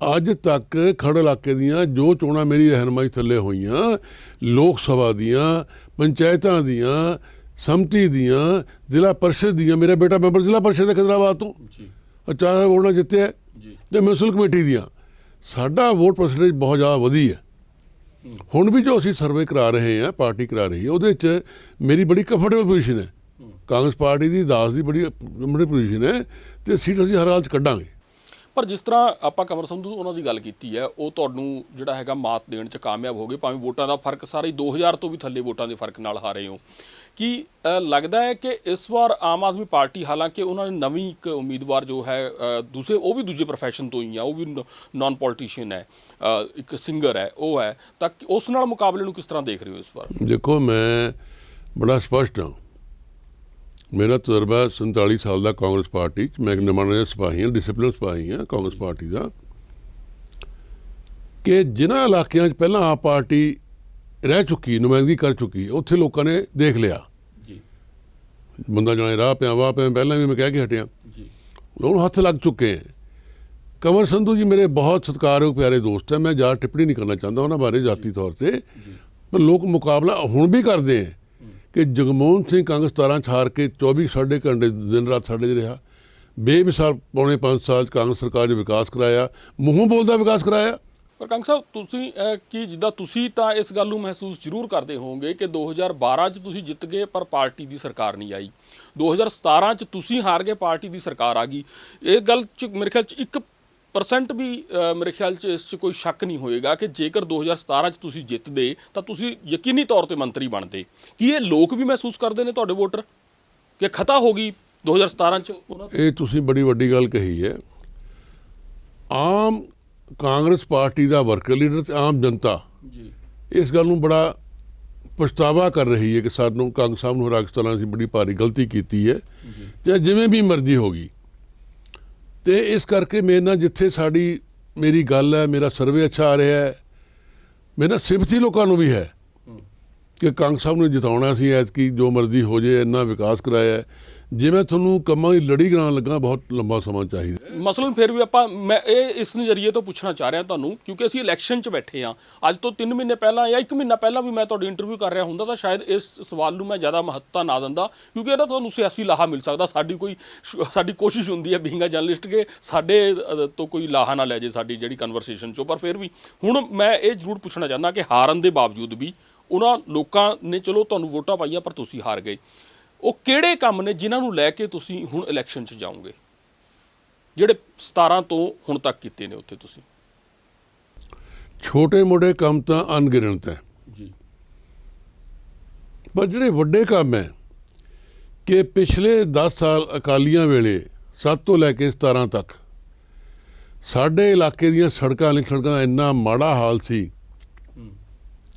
ਅੱਜ ਤੱਕ ਖਰੜ ਇਲਾਕੇ ਦੀਆਂ ਜੋ ਚੋਣਾਂ ਮੇਰੀ ਰਹਿਨਮਾਈ ਥੱਲੇ ਹੋਈਆਂ, ਲੋਕ ਸਭਾ ਦੀਆਂ, ਪੰਚਾਇਤਾਂ ਦੀਆਂ, ਸੰਮਤੀ ਦੀਆਂ, ਜ਼ਿਲ੍ਹਾ ਪਰਿਸ਼ਦ ਦੀਆਂ, ਮੇਰਾ ਬੇਟਾ ਮੈਂਬਰ ਜ਼ਿਲ੍ਹਾ ਪਰਿਸ਼ਦ ਹੈ ਖਿਦਰਾਬਾਦ ਤੋਂ, 4 ਵੋਟ ਨਾਲ ਜਿੱਤਿਆ, ਅਤੇ ਮਿਊਨਿਸਪਲ ਕਮੇਟੀ ਦੀਆਂ ਸਾਡਾ ਵੋਟ ਪਰਸੈਂਟੇਜ ਬਹੁਤ ਜ਼ਿਆਦਾ ਵਧੀ ਹੈ। ਹੁਣ ਵੀ ਜੋ ਅਸੀਂ ਸਰਵੇ ਕਰਾ ਰਹੇ ਹਾਂ, ਪਾਰਟੀ ਕਰਾ ਰਹੀ ਹੈ, ਉਹਦੇ 'ਚ ਮੇਰੀ ਬੜੀ ਕੰਫਰਟੇਬਲ ਪੋਜੀਸ਼ਨ ਹੈ। ਕਾਂਗਰਸ ਪਾਰਟੀ ਦੀ ਦਾਸ ਦੀ ਬੜੀ ਪੋਜੀਸ਼ਨ ਹੈ, ਅਤੇ ਸੀਟ ਅਸੀਂ ਹਰ ਹਾਲ 'ਚ ਕੱਢਾਂਗੇ। ਪਰ ਜਿਸ ਤਰ੍ਹਾਂ ਆਪਾਂ ਕੰਵਰ ਸੰਧੂ ਉਹਨਾਂ ਦੀ ਗੱਲ ਕੀਤੀ ਹੈ, ਉਹ ਤੁਹਾਨੂੰ ਜਿਹੜਾ ਹੈਗਾ ਮਾਤ ਦੇਣ 'ਚ ਕਾਮਯਾਬ ਹੋ ਗਏ, ਭਾਵੇਂ ਵੋਟਾਂ ਦਾ ਫਰਕ ਸਾਰੇ 2000 ਤੋਂ ਵੀ ਥੱਲੇ ਵੋਟਾਂ ਦੇ ਫਰਕ ਨਾਲ ਹਾਰੇ ਹੋ। ਕੀ ਲੱਗਦਾ ਹੈ ਕਿ ਇਸ ਵਾਰ ਆਮ ਆਦਮੀ ਪਾਰਟੀ, ਹਾਲਾਂਕਿ ਉਹਨਾਂ ਨੇ ਨਵੀਂ ਇੱਕ ਉਮੀਦਵਾਰ ਜੋ ਹੈ ਉਹ ਵੀ ਦੂਜੇ ਪ੍ਰੋਫੈਸ਼ਨ ਤੋਂ ਹੀ ਆ, ਉਹ ਵੀ ਨਾਨ ਪੋਲੀਟੀਸ਼ੀਅਨ ਹੈ, ਇੱਕ ਸਿੰਗਰ ਹੈ, ਉਹ ਹੈ, ਤਾਂ ਉਸ ਨਾਲ ਮੁਕਾਬਲੇ ਨੂੰ ਕਿਸ ਤਰ੍ਹਾਂ ਦੇਖ ਰਹੇ ਹੋ ਇਸ ਵਾਰ? ਦੇਖੋ, ਮੈਂ ਬੜਾ ਸਪਸ਼ਟ ਹਾਂ। ਮੇਰਾ ਤਜਰਬਾ 47 ਸਾਲ ਦਾ ਕਾਂਗਰਸ ਪਾਰਟੀ 'ਚ। ਮੈਂ ਇੱਕ ਨਿਮਾਣਾ ਸਿਪਾਹੀ ਹਾਂ, ਡਿਸਿਪਲਿਨ ਸਿਪਾਹੀ ਹਾਂ ਕਾਂਗਰਸ ਪਾਰਟੀ ਦਾ, ਕਿ ਜਿਨ੍ਹਾਂ ਇਲਾਕਿਆਂ 'ਚ ਪਹਿਲਾਂ ਆਪ ਪਾਰਟੀ ਰਹਿ ਚੁੱਕੀ, ਨੁਮਾਇੰਦਗੀ ਕਰ ਚੁੱਕੀ, ਉੱਥੇ ਲੋਕਾਂ ਨੇ ਦੇਖ ਲਿਆ ਜੀ, ਬੰਦਾ ਜਾਣੇ ਰਾਹ ਪਿਆ ਵਾਹ ਪਿਆ, ਪਹਿਲਾਂ ਵੀ ਮੈਂ ਕਹਿ ਕੇ ਹਟਿਆ ਜੀ, ਉਹਨੂੰ ਹੱਥ ਲੱਗ ਚੁੱਕੇ ਹੈ। ਕੰਵਰ ਸੰਧੂ ਜੀ ਮੇਰੇ ਬਹੁਤ ਸਤਿਕਾਰਯੋਗ ਪਿਆਰੇ ਦੋਸਤ ਹੈ, ਮੈਂ ਜ਼ਿਆਦਾ ਟਿੱਪਣੀ ਨਹੀਂ ਕਰਨਾ ਚਾਹੁੰਦਾ ਉਹਨਾਂ ਬਾਰੇ ਜਾਤੀ ਤੌਰ 'ਤੇ, ਪਰ ਲੋਕ ਮੁਕਾਬਲਾ ਹੁਣ ਵੀ ਕਰਦੇ ਹੈ ਕਿ ਜਗਮੋਹਨ ਸਿੰਘ ਕਾਂਗਰਸ 17 'ਚ ਹਾਰ ਕੇ 24 ਸਾਢੇ ਘੰਟੇ ਦਿਨ ਰਾਤ ਸਾਡੇ 'ਚ ਰਿਹਾ, ਬੇਮਿਸਾਲ ਪੌਣੇ 5 ਸਾਲ 'ਚ ਕਾਂਗਰਸ ਸਰਕਾਰ ਨੇ ਵਿਕਾਸ ਕਰਾਇਆ, ਮੂੰਹੋਂ ਬੋਲਦਾ ਵਿਕਾਸ ਕਰਾਇਆ। ਪਰ ਕੰਗ ਸਾਹਿਬ, ਤੁਸੀਂ ਕੀ ਜਿੱਦਾਂ ਤੁਸੀਂ ਤਾਂ ਇਸ ਗੱਲ ਨੂੰ ਮਹਿਸੂਸ ਜ਼ਰੂਰ ਕਰਦੇ ਹੋਵੋਗੇ ਕਿ 2012 'ਚ ਤੁਸੀਂ ਜਿੱਤ ਗਏ ਪਰ ਪਾਰਟੀ ਦੀ ਸਰਕਾਰ ਨਹੀਂ ਆਈ, 2017 'ਚ ਤੁਸੀਂ ਹਾਰ ਗਏ, ਪਾਰਟੀ ਦੀ ਸਰਕਾਰ ਆ ਗਈ। ਇਹ ਗੱਲ 'ਚ ਮੇਰੇ ਖਿਆਲ 'ਚ 1% ਵੀ ਮੇਰੇ ਖਿਆਲ 'ਚ ਇਸ 'ਚ ਕੋਈ ਸ਼ੱਕ ਨਹੀਂ ਹੋਏਗਾ ਕਿ ਜੇਕਰ 2017 'ਚ ਤੁਸੀਂ ਜਿੱਤਦੇ ਤਾਂ ਤੁਸੀਂ ਯਕੀਨੀ ਤੌਰ 'ਤੇ ਮੰਤਰੀ ਬਣਦੇ। ਕੀ ਇਹ ਲੋਕ ਵੀ ਮਹਿਸੂਸ ਕਰਦੇ ਨੇ, ਤੁਹਾਡੇ ਵੋਟਰ, ਕਿ ਖਤਾ ਹੋ ਗਈ 2017 'ਚ? ਇਹ ਤੁਸੀਂ ਬੜੀ ਵੱਡੀ ਗੱਲ ਕਹੀ ਹੈ। ਆਮ ਕਾਂਗਰਸ ਪਾਰਟੀ ਦਾ ਵਰਕਰ ਲੀਡਰ ਤੇ ਆਮ ਜਨਤਾ ਜੀ ਇਸ ਗੱਲ ਨੂੰ ਬੜਾ ਪਛਤਾਵਾ ਕਰ ਰਹੀ ਹੈ ਕਿ ਸਾਨੂੰ ਕਾਂਗਰਸ ਸਾਹਿਬ ਨੂੰ ਹਰਾ ਕੇ 17 ਅਸੀਂ ਬੜੀ ਭਾਰੀ ਗਲਤੀ ਕੀਤੀ ਹੈ, ਜਾਂ ਜਿਵੇਂ ਵੀ ਮਰਜ਼ੀ ਹੋ ਗਈ। ਤੇ ਇਸ ਕਰਕੇ ਮੇਰੇ ਨਾਲ ਜਿੱਥੇ ਮੇਰੀ ਗੱਲ ਹੈ, ਮੇਰਾ ਸਰਵੇ ਅੱਛਾ ਆ ਰਿਹਾ ਹੈ, ਮੇਰੇ ਨਾਲ ਸਿੰਪਥੀ ਲੋਕਾਂ ਨੂੰ ਵੀ ਹੈ ਕਿ ਕਾਂਗਰਸ ਸਾਹਿਬ ਨੂੰ ਜਿਤਾਉਣਾ ਸੀ, ਐਤਕੀ ਜੋ ਮਰਜ਼ੀ ਹੋ ਜਾਏ, ਇੰਨਾ ਵਿਕਾਸ ਕਰਾਇਆ। ਜੇ ਮੈਂ ਤੁਹਾਨੂੰ ਕੰਮਾਂ ਦੀ ਲੜੀ ਕਰਾਉਣ ਲੱਗਾ, ਬਹੁਤ ਲੰਬਾ ਸਮਾਂ ਚਾਹੀਦਾ। ਮਸਲਨ ਫਿਰ ਵੀ ਮੈਂ ਇਸ ਨਜ਼ਰੀਏ ਤੋਂ ਪੁੱਛਣਾ ਚਾਹ ਰਿਹਾ ਤੁਹਾਨੂੰ, ਕਿਉਂਕਿ ਅਸੀਂ ਇਲੈਕਸ਼ਨ 'ਚ ਬੈਠੇ ਹਾਂ। ਅੱਜ ਤੋਂ 3 ਮਹੀਨੇ ਪਹਿਲਾਂ ਜਾਂ 1 ਮਹੀਨਾ ਪਹਿਲਾਂ ਵੀ ਮੈਂ ਤੁਹਾਡੀ ਇੰਟਰਵਿਊ ਕਰ ਰਿਹਾ ਹੁੰਦਾ ਤਾਂ ਸ਼ਾਇਦ ਇਸ ਸਵਾਲ ਨੂੰ ਮੈਂ ਜ਼ਿਆਦਾ ਮਹੱਤਤਾ ਨਾ ਦਿੰਦਾ, ਕਿਉਂਕਿ ਇਹਦਾ ਤੁਹਾਨੂੰ ਸਿਆਸੀ ਲਾਹਾ ਮਿਲ ਸਕਦਾ। ਸਾਡੀ ਕੋਸ਼ਿਸ਼ ਹੁੰਦੀ ਹੈ ਬੀਇੰਗ ਅ ਜਰਨਲਿਸਟ ਕਿ ਸਾਡੇ ਤੋਂ ਕੋਈ ਲਾਹਾ ਨਾ ਲੈ ਜੇ ਸਾਡੀ ਜਿਹੜੀ ਕਨਵਰਸੇਸ਼ਨ 'ਚੋਂ। ਪਰ ਫਿਰ ਵੀ ਹੁਣ ਮੈਂ ਇਹ ਜ਼ਰੂਰ ਪੁੱਛਣਾ ਚਾਹੁੰਦਾ ਕਿ ਹਾਰਨ ਦੇ ਬਾਵਜੂਦ ਵੀ ਉਹਨਾਂ ਲੋਕਾਂ ਨੇ ਚਲੋ ਤੁਹਾਨੂੰ ਵੋਟਾਂ ਪਾਈਆਂ ਪਰ ਤੁਸੀਂ ਹਾਰ ਗਏ, ਉਹ ਕਿਹੜੇ ਕੰਮ ਨੇ ਜਿਨ੍ਹਾਂ ਨੂੰ ਲੈ ਕੇ ਤੁਸੀਂ ਹੁਣ ਇਲੈਕਸ਼ਨ 'ਚ ਜਾਓਗੇ, ਜਿਹੜੇ 17 ਤੋਂ ਹੁਣ ਤੱਕ ਕੀਤੇ ਨੇ ਉੱਥੇ ਤੁਸੀਂ? ਛੋਟੇ ਮੋਟੇ ਕੰਮ ਤਾਂ ਅਣਗਿਣਤ ਹੈ ਜੀ, ਪਰ ਜਿਹੜੇ ਵੱਡੇ ਕੰਮ ਹੈ ਕਿ ਪਿਛਲੇ 10 ਸਾਲ ਅਕਾਲੀਆਂ ਵੇਲੇ 7 ਤੋਂ ਲੈ ਕੇ 17 ਤੱਕ ਸਾਡੇ ਇਲਾਕੇ ਦੀਆਂ ਸੜਕਾਂ ਦਾ ਇੰਨਾ ਮਾੜਾ ਹਾਲ ਸੀ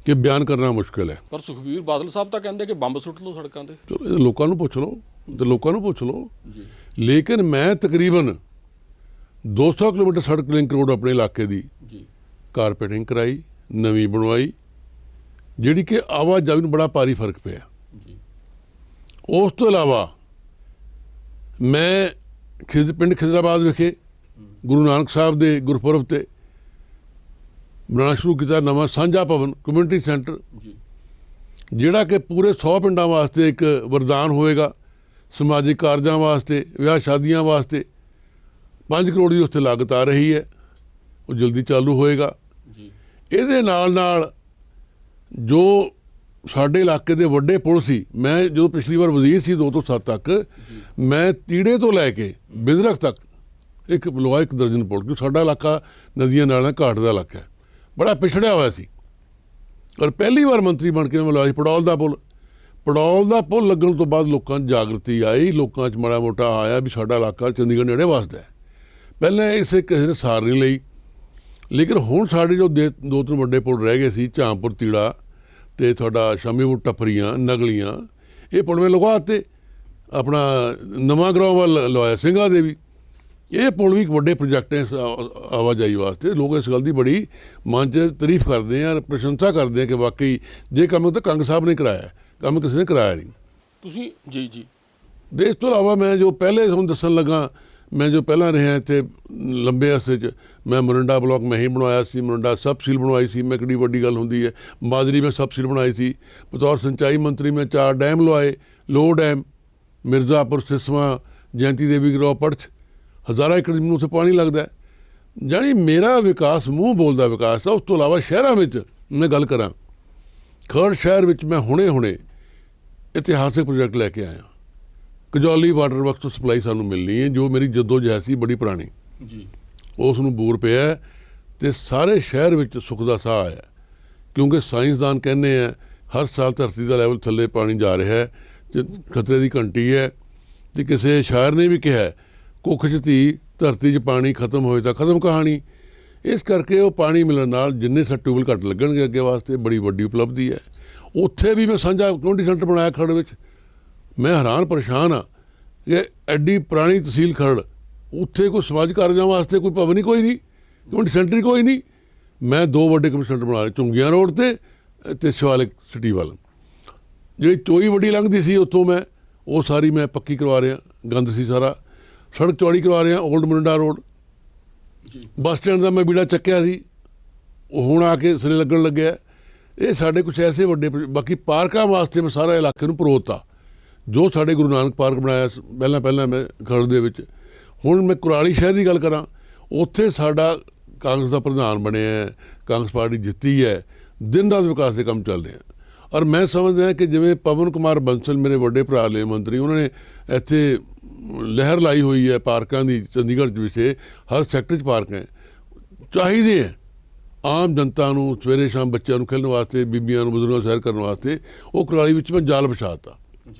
ਕਿ ਬਿਆਨ ਕਰਨਾ ਮੁਸ਼ਕਿਲ ਹੈ। ਪਰ ਸੁਖਬੀਰ ਬਾਦਲ ਸਾਹਿਬ ਤਾਂ ਕਹਿੰਦੇ ਕਿ ਬੰਬ ਸੁੱਟ ਲਓ ਸੜਕਾਂ ਤੇ। ਚਲੋ ਇਹ ਲੋਕਾਂ ਨੂੰ ਪੁੱਛ ਲਓ ਜੀ। ਲੇਕਿਨ ਮੈਂ ਤਕਰੀਬਨ 200 ਕਿਲੋਮੀਟਰ ਸੜਕ ਲਿੰਕ ਰੋਡ ਆਪਣੇ ਇਲਾਕੇ ਦੀ ਜੀ ਕਾਰਪੇਟਿੰਗ ਕਰਾਈ, ਨਵੀਂ ਬਣਵਾਈ, ਜਿਹੜੀ ਕਿ ਆਵਾਜਾਈ ਨੂੰ ਬੜਾ ਭਾਰੀ ਫਰਕ ਪਿਆ ਜੀ। ਉਸ ਤੋਂ ਇਲਾਵਾ ਮੈਂ ਪਿੰਡ ਖਿਜ਼ਰਾਬਾਦ ਵਿਖੇ ਗੁਰੂ ਨਾਨਕ ਸਾਹਿਬ ਦੇ ਗੁਰਪੁਰਬ ਤੇ ਬਣਾਉਣਾ ਸ਼ੁਰੂ ਕੀਤਾ ਨਵਾਂ ਸਾਂਝਾ ਭਵਨ ਕਮਿਊਨਿਟੀ ਸੈਂਟਰ, ਜਿਹੜਾ ਕਿ ਪੂਰੇ 100 ਪਿੰਡਾਂ ਵਾਸਤੇ ਇੱਕ ਵਰਦਾਨ ਹੋਏਗਾ। ਸਮਾਜਿਕ ਕਾਰਜਾਂ ਵਾਸਤੇ, ਵਿਆਹ ਸ਼ਾਦੀਆਂ ਵਾਸਤੇ 5 ਕਰੋੜ ਦੀ ਉੱਥੇ ਲਾਗਤ ਆ ਰਹੀ ਹੈ, ਉਹ ਜਲਦੀ ਚਾਲੂ ਹੋਏਗਾ ਜੀ। ਇਹਦੇ ਨਾਲ ਜੋ ਸਾਡੇ ਇਲਾਕੇ ਦੇ ਵੱਡੇ ਪੁਲ ਸੀ, ਮੈਂ ਜਦੋਂ ਪਿਛਲੀ ਵਾਰ ਵਜ਼ੀਰ ਸੀ 2 ਤੋਂ 7 ਤੱਕ, ਮੈਂ ਤੀੜੇ ਤੋਂ ਲੈ ਕੇ ਬਿੰਦਰਖ ਤੱਕ ਇੱਕ ਲਗਾਇਆ 1 ਦਰਜਨ ਪੁਲ, ਕਿਉਂਕਿ ਸਾਡਾ ਇਲਾਕਾ ਨਦੀਆਂ ਨਾਲਾਂ ਘਾਟ ਦਾ ਇਲਾਕਾ ਹੈ, ਬੜਾ ਪਿਛੜਿਆ ਹੋਇਆ ਸੀ। ਔਰ ਪਹਿਲੀ ਵਾਰ ਮੰਤਰੀ ਬਣ ਕੇ ਮੈਂ ਲਗਾਇਆ ਪੜੌਲ ਦਾ ਪੁਲ ਲੱਗਣ ਤੋਂ ਬਾਅਦ ਲੋਕਾਂ 'ਚ ਜਾਗਰਤੀ ਆਈ, ਲੋਕਾਂ 'ਚ ਮਾੜਾ ਮੋਟਾ ਆਇਆ ਵੀ ਸਾਡਾ ਇਲਾਕਾ ਚੰਡੀਗੜ੍ਹ ਨੇੜੇ ਵੱਸਦਾ ਹੈ। ਪਹਿਲਾਂ ਕਿਸੇ ਨੇ ਸਾਰ ਨਹੀਂ ਲਈ, ਲੇਕਿਨ ਹੁਣ ਸਾਡੇ ਜੋ 2-3 ਵੱਡੇ ਪੁਲ ਰਹਿ ਗਏ ਸੀ, ਝਾਂਪੁਰ ਤੀੜਾ ਤੇ ਤੁਹਾਡਾ ਸ਼ਾਮੀਪੁਰ ਟੱਪਰੀਆਂ, ਨਗਲੀਆਂ, ਇਹ ਪੁਲ ਮੈਂ ਲਗਵਾ ਦਿੱਤੇ। ਆਪਣਾ ਨਵਾਂ ਗਰਾਉਂ ਵੱਲ ਲਵਾਇਆ ਸਿੰਘਾਂ ਦੇ ਵੀ, ਇਹ ਪੁਲ ਵੀ ਇੱਕ ਵੱਡੇ ਪ੍ਰੋਜੈਕਟ ਹੈ ਆਵਾਜਾਈ ਵਾਸਤੇ। ਲੋਕ ਇਸ ਗੱਲ ਦੀ ਬੜੀ ਮਨ 'ਚ ਤਾਰੀਫ ਕਰਦੇ ਆ, ਪ੍ਰਸ਼ੰਸਾ ਕਰਦੇ ਆ ਕਿ ਵਾਕਈ ਜੇ ਕੰਮ ਤਾਂ ਕੰਗ ਸਾਹਿਬ ਨੇ ਕਰਾਇਆ, ਕੰਮ ਕਿਸੇ ਨੇ ਕਰਾਇਆ ਨਹੀਂ। ਤੁਸੀਂ ਜੀ ਇਸ ਤੋਂ ਇਲਾਵਾ ਮੈਂ ਜੋ ਪਹਿਲੇ ਤੁਹਾਨੂੰ ਦੱਸਣ ਲੱਗਾ, ਮੈਂ ਜੋ ਪਹਿਲਾਂ ਰਿਹਾ ਇੱਥੇ ਲੰਬੇ ਅਰਸੇ 'ਚ, ਮੈਂ ਮੋਰਿੰਡਾ ਬਲਾਕ ਮੈਂ ਹੀ ਬਣਵਾਇਆ ਸੀ, ਮੋਰਿੰਡਾ ਸਬ ਸੀਲ ਬਣਵਾਈ ਸੀ, ਮੈਂ ਕਿਹੜੀ ਵੱਡੀ ਗੱਲ ਹੁੰਦੀ ਹੈ। ਮਾਜਰੀ ਮੈਂ ਸਬ ਸੀਲ ਬਣਾਈ ਸੀ, ਬਤੌਰ ਸਿੰਚਾਈ ਮੰਤਰੀ ਮੈਂ 4 ਡੈਮ ਲਵਾਏ, ਲੋ ਡੈਮ, ਮਿਰਜ਼ਾਪੁਰ, ਸਿਸਵਾਂ, ਜੈਂਤੀ ਦੇਵੀ ਗਰੋਹ, ਪੜਚ, ਹਜ਼ਾਰਾਂ ਏਕੜ ਜ਼ਮੀਨ ਉੱਥੇ ਪਾਣੀ ਲੱਗਦਾ ਹੈ। ਜਾਣੀ ਮੇਰਾ ਵਿਕਾਸ ਮੂੰਹ ਬੋਲਦਾ ਵਿਕਾਸ ਆ। ਉਸ ਤੋਂ ਇਲਾਵਾ ਸ਼ਹਿਰਾਂ ਵਿੱਚ ਮੈਂ ਗੱਲ ਕਰਾਂ, ਖਰੜ ਸ਼ਹਿਰ ਵਿੱਚ ਮੈਂ ਹੁਣੇ ਇਤਿਹਾਸਿਕ ਪ੍ਰੋਜੈਕਟ ਲੈ ਕੇ ਆਇਆ। ਕਜੌਲੀ ਵਾਟਰ ਵਰਕਸ ਤੋਂ ਸਪਲਾਈ ਸਾਨੂੰ ਮਿਲਣੀ ਹੈ, ਜੋ ਮੇਰੀ ਜੱਦੋ ਜਹਿਦ ਸੀ ਬੜੀ ਪੁਰਾਣੀ ਜੀ। ਉਸ ਨੂੰ ਬੂਰ ਪਿਆ ਹੈ ਤੇ ਸਾਰੇ ਸ਼ਹਿਰ ਵਿੱਚ ਸੁੱਖ ਦਾ ਸਾਹ ਆਇਆ, ਕਿਉਂਕਿ ਸਾਇੰਸਦਾਨ ਕਹਿੰਦੇ ਆ ਹਰ ਸਾਲ ਧਰਤੀ ਦਾ ਲੈਵਲ ਥੱਲੇ ਪਾਣੀ ਜਾ ਰਿਹਾ ਹੈ ਤੇ ਖਤਰੇ ਦੀ ਘੰਟੀ ਹੈ। ਤੇ ਕਿਸੇ ਸ਼ਾਇਰ ਨੇ ਵੀ ਕਿਹਾ, ਕੁੱਖ 'ਚ ਧੀ ਧਰਤੀ 'ਚ ਪਾਣੀ ਖਤਮ ਹੋਏ ਤਾਂ ਖਤਮ ਕਹਾਣੀ। ਇਸ ਕਰਕੇ ਉਹ ਪਾਣੀ ਮਿਲਣ ਨਾਲ ਜਿੰਨੇ ਸਾ ਟਿਊਬਵੈੱਲ ਘੱਟ ਲੱਗਣਗੇ ਅੱਗੇ ਵਾਸਤੇ ਬੜੀ ਵੱਡੀ ਉਪਲਬਧੀ ਹੈ। ਉੱਥੇ ਵੀ ਮੈਂ ਸਾਂਝਾ ਕਮਿਊਨਿਟੀ ਸੈਂਟਰ ਬਣਾਇਆ ਖਰੜ ਵਿੱਚ। ਮੈਂ ਹੈਰਾਨ ਪਰੇਸ਼ਾਨ ਹਾਂ ਕਿ ਐਡੀ ਪੁਰਾਣੀ ਤਹਿਸੀਲ ਖਰੜ, ਉੱਥੇ ਕੋਈ ਸਮਾਜ ਕਾਰਜਾਂ ਵਾਸਤੇ ਕੋਈ ਭਵਨ ਹੀ ਕੋਈ ਨਹੀਂ, ਕਮਿਊਨਿਟੀ ਸੈਂਟਰ ਹੀ ਕੋਈ ਨਹੀਂ। ਮੈਂ 2 ਵੱਡੇ ਕਮਿਊਨਿਟੀ ਸੈਂਟਰ ਬਣਾ ਲਏ, ਝੁੰਗੀਆਂ ਰੋਡ ਤੇ ਸ਼ਿਵਾਲਿਕ ਸਿਟੀ ਵੱਲ। ਜਿਹੜੀ ਚੋਈ ਵੱਡੀ ਲੰਘਦੀ ਸੀ ਉੱਥੋਂ ਮੈਂ ਉਹ ਸਾਰੀ ਮੈਂ ਪੱਕੀ ਕਰਵਾ ਰਿਹਾ, ਗੰਦ ਸੀ ਸਾਰਾ। ਸੜਕ ਚੌੜੀ ਕਰਵਾ ਰਿਹਾ, old Morinda road. Bus stand ਦਾ ਮੈਂ ਬੀੜਾ ਚੱਕਿਆ ਸੀ, ਉਹ ਹੁਣ ਆ ਕੇ ਸਿਰੇ ਲੱਗਣ ਲੱਗਿਆ। ਇਹ ਸਾਡੇ ਕੁਛ ਐਸੇ ਵੱਡੇ। ਬਾਕੀ ਪਾਰਕਾਂ ਵਾਸਤੇ ਮੈਂ ਸਾਰਾ ਇਲਾਕੇ ਨੂੰ ਪਰੋਤਾ, ਜੋ ਸਾਡੇ ਗੁਰੂ ਨਾਨਕ ਪਾਰਕ ਬਣਾਇਆ ਪਹਿਲਾਂ ਮੈਂ ਖਰੜ ਦੇ ਵਿੱਚ। ਹੁਣ ਮੈਂ ਕੁਰਾਲੀ ਸ਼ਹਿਰ ਦੀ ਗੱਲ ਕਰਾਂ, ਉੱਥੇ ਸਾਡਾ ਕਾਂਗਰਸ ਦਾ ਪ੍ਰਧਾਨ ਬਣਿਆ ਹੈ, ਕਾਂਗਰਸ ਪਾਰਟੀ ਜਿੱਤੀ ਹੈ, ਦਿਨ ਰਾਤ ਵਿਕਾਸ ਦੇ ਕੰਮ ਚੱਲ ਰਹੇ ਆ। ਔਰ ਮੈਂ ਸਮਝਦਾ ਕਿ ਜਿਵੇਂ ਪਵਨ ਕੁਮਾਰ ਬੰਸਲ ਮੇਰੇ ਵੱਡੇ ਭਰਾ ਲੈ ਮੰਤਰੀ, ਉਹਨਾਂ ਨੇ ਇੱਥੇ ਲਹਿਰ ਲਾਈ ਹੋਈ ਹੈ ਪਾਰਕਾਂ ਦੀ ਚੰਡੀਗੜ੍ਹ ਦੇ ਵਿੱਚ। ਹਰ ਸੈਕਟਰ 'ਚ ਪਾਰਕ ਹੈ, ਚਾਹੀਦੇ ਹੈ ਆਮ ਜਨਤਾ ਨੂੰ ਸਵੇਰੇ ਸ਼ਾਮ ਬੱਚਿਆਂ ਨੂੰ ਖੇਡਣ ਵਾਸਤੇ, ਬੀਬੀਆਂ ਨੂੰ ਬਜ਼ੁਰਗਾਂ ਨੂੰ ਸੈਰ ਕਰਨ ਵਾਸਤੇ। ਉਹ ਕੁਰਾਲੀ ਵਿੱਚ ਮੈਂ ਜਾਲ ਵਿਛਾ ਦਿੱਤਾ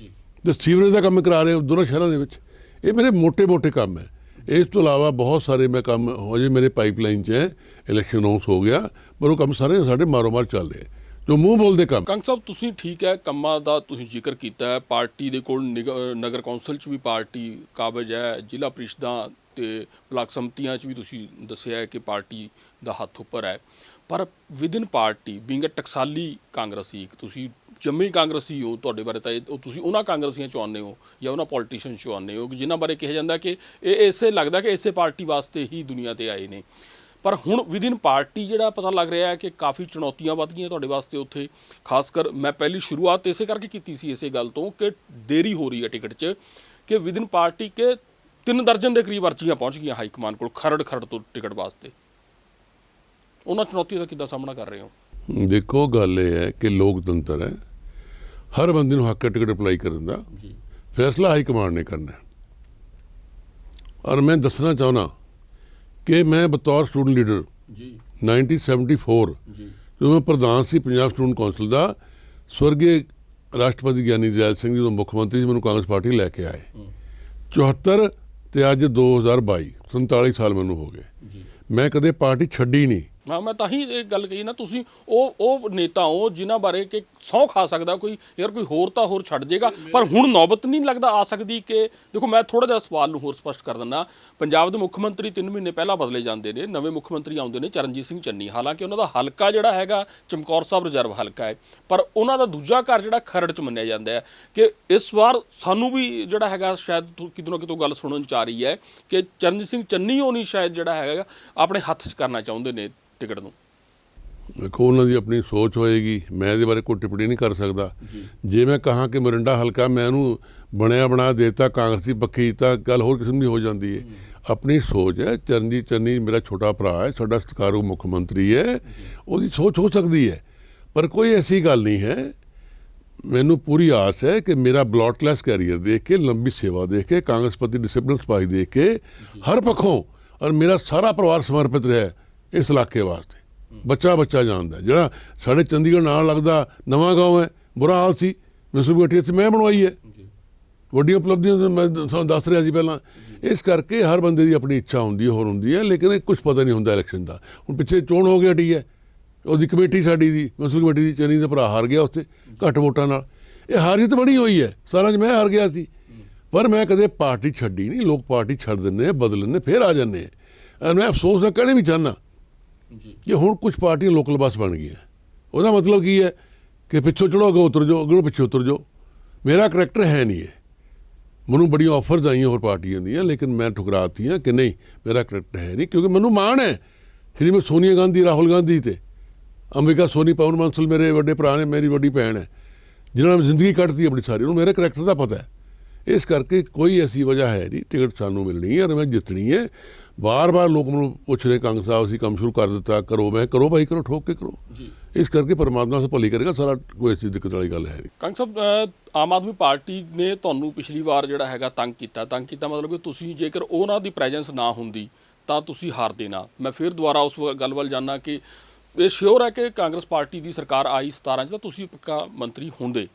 ਤੇ ਸੀਵਰੇਜ ਦਾ ਕੰਮ ਕਰਾ ਰਿਹਾ ਦੋਨੋਂ ਸ਼ਹਿਰਾਂ ਦੇ ਵਿੱਚ। ਇਹ ਮੇਰੇ ਮੋਟੇ ਕੰਮ ਹੈ। ਇਸ ਤੋਂ ਇਲਾਵਾ ਬਹੁਤ ਸਾਰੇ ਮੈਂ ਕੰਮ ਹਜੇ ਮੇਰੇ ਪਾਈਪਲਾਈਨ 'ਚ ਹੈ। ਇਲੈਕਸ਼ਨ ਅਨਾਉਂਸ ਹੋ ਗਿਆ, ਪਰ ਉਹ ਕੰਮ ਸਾਰੇ ਸਾਡੇ ਮਾਰੋ-ਮਾਰ ਚੱਲ ਰਹੇ, ਜੋ ਮੂੰਹ ਬੋਲਦੇ ਕੰਮ। ਕੰਗ ਸਾਹਿਬ, ਤੁਸੀਂ ਠੀਕ ਹੈ, ਕੰਮਾਂ ਦਾ ਤੁਸੀਂ ਜ਼ਿਕਰ ਕੀਤਾ ਹੈ। ਪਾਰਟੀ ਦੇ ਕੋਲ ਨਗਰ ਕੌਂਸਲ 'ਚ ਵੀ ਪਾਰਟੀ ਕਾਬਜ਼ ਹੈ, ਜ਼ਿਲ੍ਹਾ ਪ੍ਰੀਸ਼ਦਾਂ ਤੇ ਬਲਾਕ ਸਮਤੀਆਂ 'ਚ ਵੀ ਤੁਸੀਂ ਦੱਸਿਆ ਹੈ ਕਿ ਪਾਰਟੀ ਦਾ ਹੱਥ ਉੱਪਰ ਹੈ। ਪਰ ਵਿਦਿਨ ਪਾਰਟੀ ਬੀਇੰਗ ਅ ਟਕਸਾਲੀ ਕਾਂਗਰਸੀ, ਤੁਸੀਂ ਜੰਮੇ ਕਾਂਗਰਸੀ ਹੋ, ਤੁਹਾਡੇ ਬਾਰੇ ਤਾਂ ਤੁਸੀਂ ਉਹਨਾਂ ਕਾਂਗਰਸੀਆਂ 'ਚੋਂ ਆਉਂਦੇ ਹੋ ਜਾਂ ਉਹਨਾਂ ਪੋਲੀਟੀਸ਼ੀਅਨ 'ਚੋਂ ਆਉਂਦੇ ਹੋ ਜਿਨ੍ਹਾਂ ਬਾਰੇ ਕਿਹਾ ਜਾਂਦਾ ਕਿ ਇਹ ਇਸੇ ਲੱਗਦਾ ਕਿ ਇਸੇ ਪਾਰਟੀ ਵਾਸਤੇ ਹੀ ਦੁਨੀਆ 'ਤੇ ਆਏ ਨੇ। ਪਰ ਹੁਣ ਵਿਦਿਨ ਪਾਰਟੀ ਜਿਹੜਾ ਪਤਾ ਲੱਗ ਰਿਹਾ ਹੈ ਕਿ ਕਾਫੀ ਚੁਣੌਤੀਆਂ ਵੱਧ ਗਈਆਂ ਤੁਹਾਡੇ ਵਾਸਤੇ ਉੱਥੇ। ਖਾਸ ਕਰ ਮੈਂ ਪਹਿਲੀ ਸ਼ੁਰੂਆਤ ਇਸੇ ਕਰਕੇ ਕੀਤੀ ਸੀ, ਇਸੇ ਗੱਲ ਤੋਂ ਕਿ ਦੇਰੀ ਹੋ ਰਹੀ ਹੈ ਟਿਕਟ 'ਚ, ਕਿ ਵਿਦਿਨ ਪਾਰਟੀ ਕਿ 3 ਦਰਜਨ ਦੇ ਕਰੀਬ ਅਰਜ਼ੀਆਂ ਪਹੁੰਚ ਗਈਆਂ ਹਾਈ ਕਮਾਨ ਕੋਲ ਖਰੜ ਤੋਂ ਟਿਕਟ ਵਾਸਤੇ। ਉਹਨਾਂ ਚੁਣੌਤੀਆਂ ਦਾ ਕਿੱਦਾਂ ਸਾਹਮਣਾ ਕਰ ਰਹੇ ਹੋ? ਦੇਖੋ, ਗੱਲ ਇਹ ਹੈ ਕਿ ਲੋਕਤੰਤਰ ਹੈ, ਹਰ ਬੰਦੇ ਨੂੰ ਹੱਕ ਹੈ ਟਿਕਟ ਅਪਲਾਈ ਕਰਨ ਦਾ। ਫੈਸਲਾ ਹਾਈ ਕਮਾਂਡ ਨੇ ਕਰਨਾ। ਔਰ ਮੈਂ ਦੱਸਣਾ ਚਾਹੁੰਦਾ ਕਿ ਮੈਂ ਬਤੌਰ ਸਟੂਡੈਂਟ ਲੀਡਰ 1974 ਜਦੋਂ ਮੈਂ ਪ੍ਰਧਾਨ ਸੀ ਪੰਜਾਬ ਸਟੂਡੈਂਟ ਕੌਂਸਲ ਦਾ, ਸਵਰਗੀ ਰਾਸ਼ਟਰਪਤੀ ਗਿਆਨੀ ਦਇਆਲ ਸਿੰਘ ਜਦੋਂ ਮੁੱਖ ਮੰਤਰੀ ਸੀ, ਮੈਨੂੰ ਕਾਂਗਰਸ ਪਾਰਟੀ ਲੈ ਕੇ ਆਏ। 74 ਤੇ ਅੱਜ 2022 47 ਸਾਲ ਮੈਨੂੰ ਹੋ ਗਏ। ਮੈਂ ਕਦੇ ਪਾਰਟੀ ਛੱਡੀ ਨਹੀਂ। ਮੈਂ ਤਾਂ ਹੀ ਇਹ ਗੱਲ ਕਹੀ ਨਾ, ਤੁਸੀਂ ਉਹ ਨੇਤਾ ਹੋ ਜਿਨ੍ਹਾਂ ਬਾਰੇ ਕਿ ਸਹੁੰ ਖਾ ਸਕਦਾ ਕੋਈ, ਯਾਰ ਕੋਈ ਹੋਰ ਤਾਂ ਹੋਰ ਛੱਡ ਜਾਏਗਾ। ਪਰ ਹੁਣ ਨੌਬਤ ਨਹੀਂ ਲੱਗਦਾ ਆ ਸਕਦੀ ਕਿ ਦੇਖੋ, ਮੈਂ ਥੋੜ੍ਹਾ ਜਿਹਾ ਸਵਾਲ ਨੂੰ ਹੋਰ ਸਪਸ਼ਟ ਕਰ ਦਿੰਦਾ। ਪੰਜਾਬ ਦੇ ਮੁੱਖ ਮੰਤਰੀ 3 ਮਹੀਨੇ ਪਹਿਲਾਂ ਬਦਲੇ ਜਾਂਦੇ ਨੇ, ਨਵੇਂ ਮੁੱਖ ਮੰਤਰੀ ਆਉਂਦੇ ਨੇ ਚਰਨਜੀਤ ਸਿੰਘ ਚੰਨੀ। ਹਾਲਾਂਕਿ ਉਹਨਾਂ ਦਾ ਹਲਕਾ ਜਿਹੜਾ ਹੈਗਾ ਚਮਕੌਰ ਸਾਹਿਬ ਰਿਜ਼ਰਵ ਹਲਕਾ ਹੈ, ਪਰ ਉਹਨਾਂ ਦਾ ਦੂਜਾ ਘਰ ਜਿਹੜਾ ਖਰੜ 'ਚ ਮੰਨਿਆ ਜਾਂਦਾ ਹੈ। ਕਿ ਇਸ ਵਾਰ ਸਾਨੂੰ ਵੀ ਜਿਹੜਾ ਹੈਗਾ ਸ਼ਾਇਦ ਕਿਤੋਂ ਨਾ ਕਿਤੋਂ ਗੱਲ ਸੁਣਨ 'ਚ ਆ ਰਹੀ ਹੈ ਕਿ ਚਰਨਜੀਤ ਸਿੰਘ ਚੰਨੀ ਹੋਣੀ ਸ਼ਾਇਦ ਜਿਹੜਾ ਹੈਗਾ ਆਪਣੇ ਹੱਥ 'ਚ ਕਰਨਾ ਚਾਹੁੰਦੇ ਨੇ ਟਿਕਟ ਨੂੰ। ਦੇਖੋ, ਉਹਨਾਂ ਦੀ ਆਪਣੀ ਸੋਚ ਹੋਏਗੀ, ਮੈਂ ਇਹਦੇ ਬਾਰੇ ਕੋਈ ਟਿੱਪਣੀ ਨਹੀਂ ਕਰ ਸਕਦਾ। ਜੇ ਮੈਂ ਕਹਾਂ ਕਿ ਮੋਰਿੰਡਾ ਹਲਕਾ ਮੈਂ ਉਹਨੂੰ ਬਣਿਆ ਬਣਾ ਦੇਤਾ ਕਾਂਗਰਸੀ ਪੱਖੀ, ਤਾਂ ਗੱਲ ਹੋਰ ਕਿਸਮ ਦੀ ਹੋ ਜਾਂਦੀ ਹੈ। ਆਪਣੀ ਸੋਚ ਹੈ। ਚਰਨਜੀਤ ਚੰਨੀ ਮੇਰਾ ਛੋਟਾ ਭਰਾ ਹੈ, ਸਾਡਾ ਸਤਿਕਾਰਯੋਗ ਮੁੱਖ ਮੰਤਰੀ ਹੈ, ਉਹਦੀ ਸੋਚ ਹੋ ਸਕਦੀ ਹੈ। ਪਰ ਕੋਈ ਐਸੀ ਗੱਲ ਨਹੀਂ ਹੈ। ਮੈਨੂੰ ਪੂਰੀ ਆਸ ਹੈ ਕਿ ਮੇਰਾ ਬਲੌਟਲੈਸ ਕੈਰੀਅਰ ਦੇਖ ਕੇ, ਲੰਬੀ ਸੇਵਾ ਦੇਖ ਕੇ, ਕਾਂਗਰਸ ਪ੍ਰਤੀ ਡਿਸਿਪਲਿਨ ਸਿਪਾਹੀ ਦੇਖ ਕੇ ਹਰ ਪੱਖੋਂ, ਔਰ ਮੇਰਾ ਸਾਰਾ ਪਰਿਵਾਰ ਸਮਰਪਿਤ ਰਿਹਾ ਇਸ ਇਲਾਕੇ ਵਾਸਤੇ। ਬੱਚਾ ਜਾਣਦਾ। ਜਿਹੜਾ ਸਾਡੇ ਚੰਡੀਗੜ੍ਹ ਨਾਲ ਲੱਗਦਾ ਨਵਾਂ ਗਾঁव ਹੈ, ਬੁਰਾ ਹਾਲ ਸੀ, ਮਿਊਨਿਸਪਲ ਇੱਥੇ ਮੈਂ ਬਣਵਾਈ ਹੈ। ਵੱਡੀਆਂ ਉਪਲਬਧੀਆਂ ਮੈਂ ਤੁਹਾਨੂੰ ਦੱਸ ਰਿਹਾ ਸੀ ਪਹਿਲਾਂ। ਇਸ ਕਰਕੇ ਹਰ ਬੰਦੇ ਦੀ ਆਪਣੀ ਇੱਛਾ ਹੁੰਦੀ ਹੈ, ਹੋਰ ਹੁੰਦੀ ਹੈ, ਲੇਕਿਨ ਕੁਛ ਪਤਾ ਨਹੀਂ ਹੁੰਦਾ ਇਲੈਕਸ਼ਨ ਦਾ। ਹੁਣ ਪਿੱਛੇ ਚੋਣ ਹੋ ਕੇ ਹਟੀ ਹੈ, ਉਹਦੀ ਕਮੇਟੀ ਸਾਡੀ ਦੀ ਮਿਊਨਿਸਪਲ ਕਮੇਟੀ ਦੀ ਚੰਨੀ ਦਾ ਭਰਾ ਹਾਰ ਗਿਆ ਉੱਥੇ ਘੱਟ ਵੋਟਾਂ ਨਾਲ। ਇਹ ਹਾਰ ਜਿੱਤ ਬਣੀ ਹੋਈ ਹੈ, ਸਾਰਿਆਂ 'ਚ ਮੈਂ ਹਾਰ ਗਿਆ ਸੀ। ਪਰ ਮੈਂ ਕਦੇ ਪਾਰਟੀ ਛੱਡੀ ਨਹੀਂ। ਲੋਕ ਪਾਰਟੀ ਛੱਡ ਦਿੰਦੇ, ਬਦਲ ਲੈਂਦੇ, ਫਿਰ ਆ ਜਾਂਦੇ। ਮੈਂ ਅਫਸੋਸ ਨਾਲ ਕਹਿਣਾ ਵੀ ਚਾਹੁੰਦਾ ਕਿ ਹੁਣ ਕੁਝ ਪਾਰਟੀਆਂ ਲੋਕਲ ਬੱਸ ਬਣ ਗਈਆਂ। ਉਹਦਾ ਮਤਲਬ ਕੀ ਹੈ ਕਿ ਪਿੱਛੋਂ ਚੜ੍ਹੋ ਅੱਗੇ ਉਤਰ ਜਾਓ, ਅੱਗੋਂ ਪਿੱਛੇ ਉਤਰ ਜਾਓ। ਮੇਰਾ ਕਰੈਕਟਰ ਹੈ ਨਹੀਂ ਹੈ। ਮੈਨੂੰ ਬੜੀਆਂ ਆਫਰਸ ਆਈਆਂ ਹੋਰ ਪਾਰਟੀਆਂ ਦੀਆਂ, ਲੇਕਿਨ ਮੈਂ ਠੁਕਰਾਤੀਆਂ ਕਿ ਨਹੀਂ, ਮੇਰਾ ਕਰੈਕਟਰ ਹੈ ਨਹੀਂ। ਕਿਉਂਕਿ ਮੈਨੂੰ ਮਾਣ ਹੈ ਸ਼੍ਰੀਮਤੀ ਸੋਨੀਆ ਗਾਂਧੀ, ਰਾਹੁਲ ਗਾਂਧੀ ਤੇ ਅੰਬਿਕਾ ਸੋਨੀ, ਪਵਨ ਬੰਸਲ ਮੇਰੇ ਵੱਡੇ ਭਰਾ ਨੇ, ਮੇਰੀ ਵੱਡੀ ਭੈਣ ਹੈ, ਜਿਨ੍ਹਾਂ ਨੇ ਜ਼ਿੰਦਗੀ ਕੱਢਤੀ ਆਪਣੀ ਸਾਰੀ। ਉਹਨੂੰ ਮੇਰੇ ਕਰੈਕਟਰ ਦਾ ਪਤਾ ਹੈ। ਇਸ ਕਰਕੇ ਕੋਈ ਐਸੀ ਵਜ੍ਹਾ ਹੈ ਨਹੀਂ, ਟਿਕਟ ਸਾਨੂੰ ਮਿਲਣੀ ਹੈ ਔਰ ਮੈਂ ਜਿੱਤਣੀ ਹੈ। ਬਾਰ-ਬਾਰ ਲੋਕ ਮੈਨੂੰ ਪੁੱਛ ਰਹੇ, ਕਾਂਗਰਸ ਸਾਹਿਬ ਅਸੀਂ ਕੰਮ ਸ਼ੁਰੂ ਕਰ ਦਿੱਤਾ, ਕਰੋ। ਮੈਂ ਕਰੋ ਭਾਈ, ਕਰੋ, ਠੋਕ ਕੇ ਕਰੋ। ਇਸ ਕਰਕੇ ਪਰਮਾਤਮਾ ਸੇ ਭਲੀ ਕਰੇਗਾ ਸਾਰਾ। ਕੋਈ ਐਸੀ ਦਿੱਕਤ ਵਾਲੀ ਗੱਲ ਹੈ ਨਹੀਂ। ਕੰਗ ਸਾਹਿਬ, ਆਮ ਆਦਮੀ ਪਾਰਟੀ ਨੇ ਤੁਹਾਨੂੰ ਪਿਛਲੀ ਵਾਰ ਜਿਹੜਾ ਹੈਗਾ ਤੰਗ ਕੀਤਾ ਮਤਲਬ ਕਿ ਤੁਸੀਂ ਜੇਕਰ ਉਹਨਾਂ ਦੀ ਪ੍ਰੈਜੈਂਸ ਨਾ ਹੁੰਦੀ ਤਾਂ ਤੁਸੀਂ ਹਾਰ ਦੇਣਾ। ਮੈਂ ਫਿਰ ਦੁਬਾਰਾ ਉਸ ਗੱਲ ਵੱਲ ਜਾਣਾ ਕਿ ਇਹ ਸ਼ੋਰ ਹੈ ਕਿ ਕਾਂਗਰਸ ਪਾਰਟੀ ਦੀ ਸਰਕਾਰ ਆਈ 17 'ਚ ਤਾਂ ਤੁਸੀਂ ਪੱਕਾ ਮੰਤਰੀ ਹੁੰਦੇ,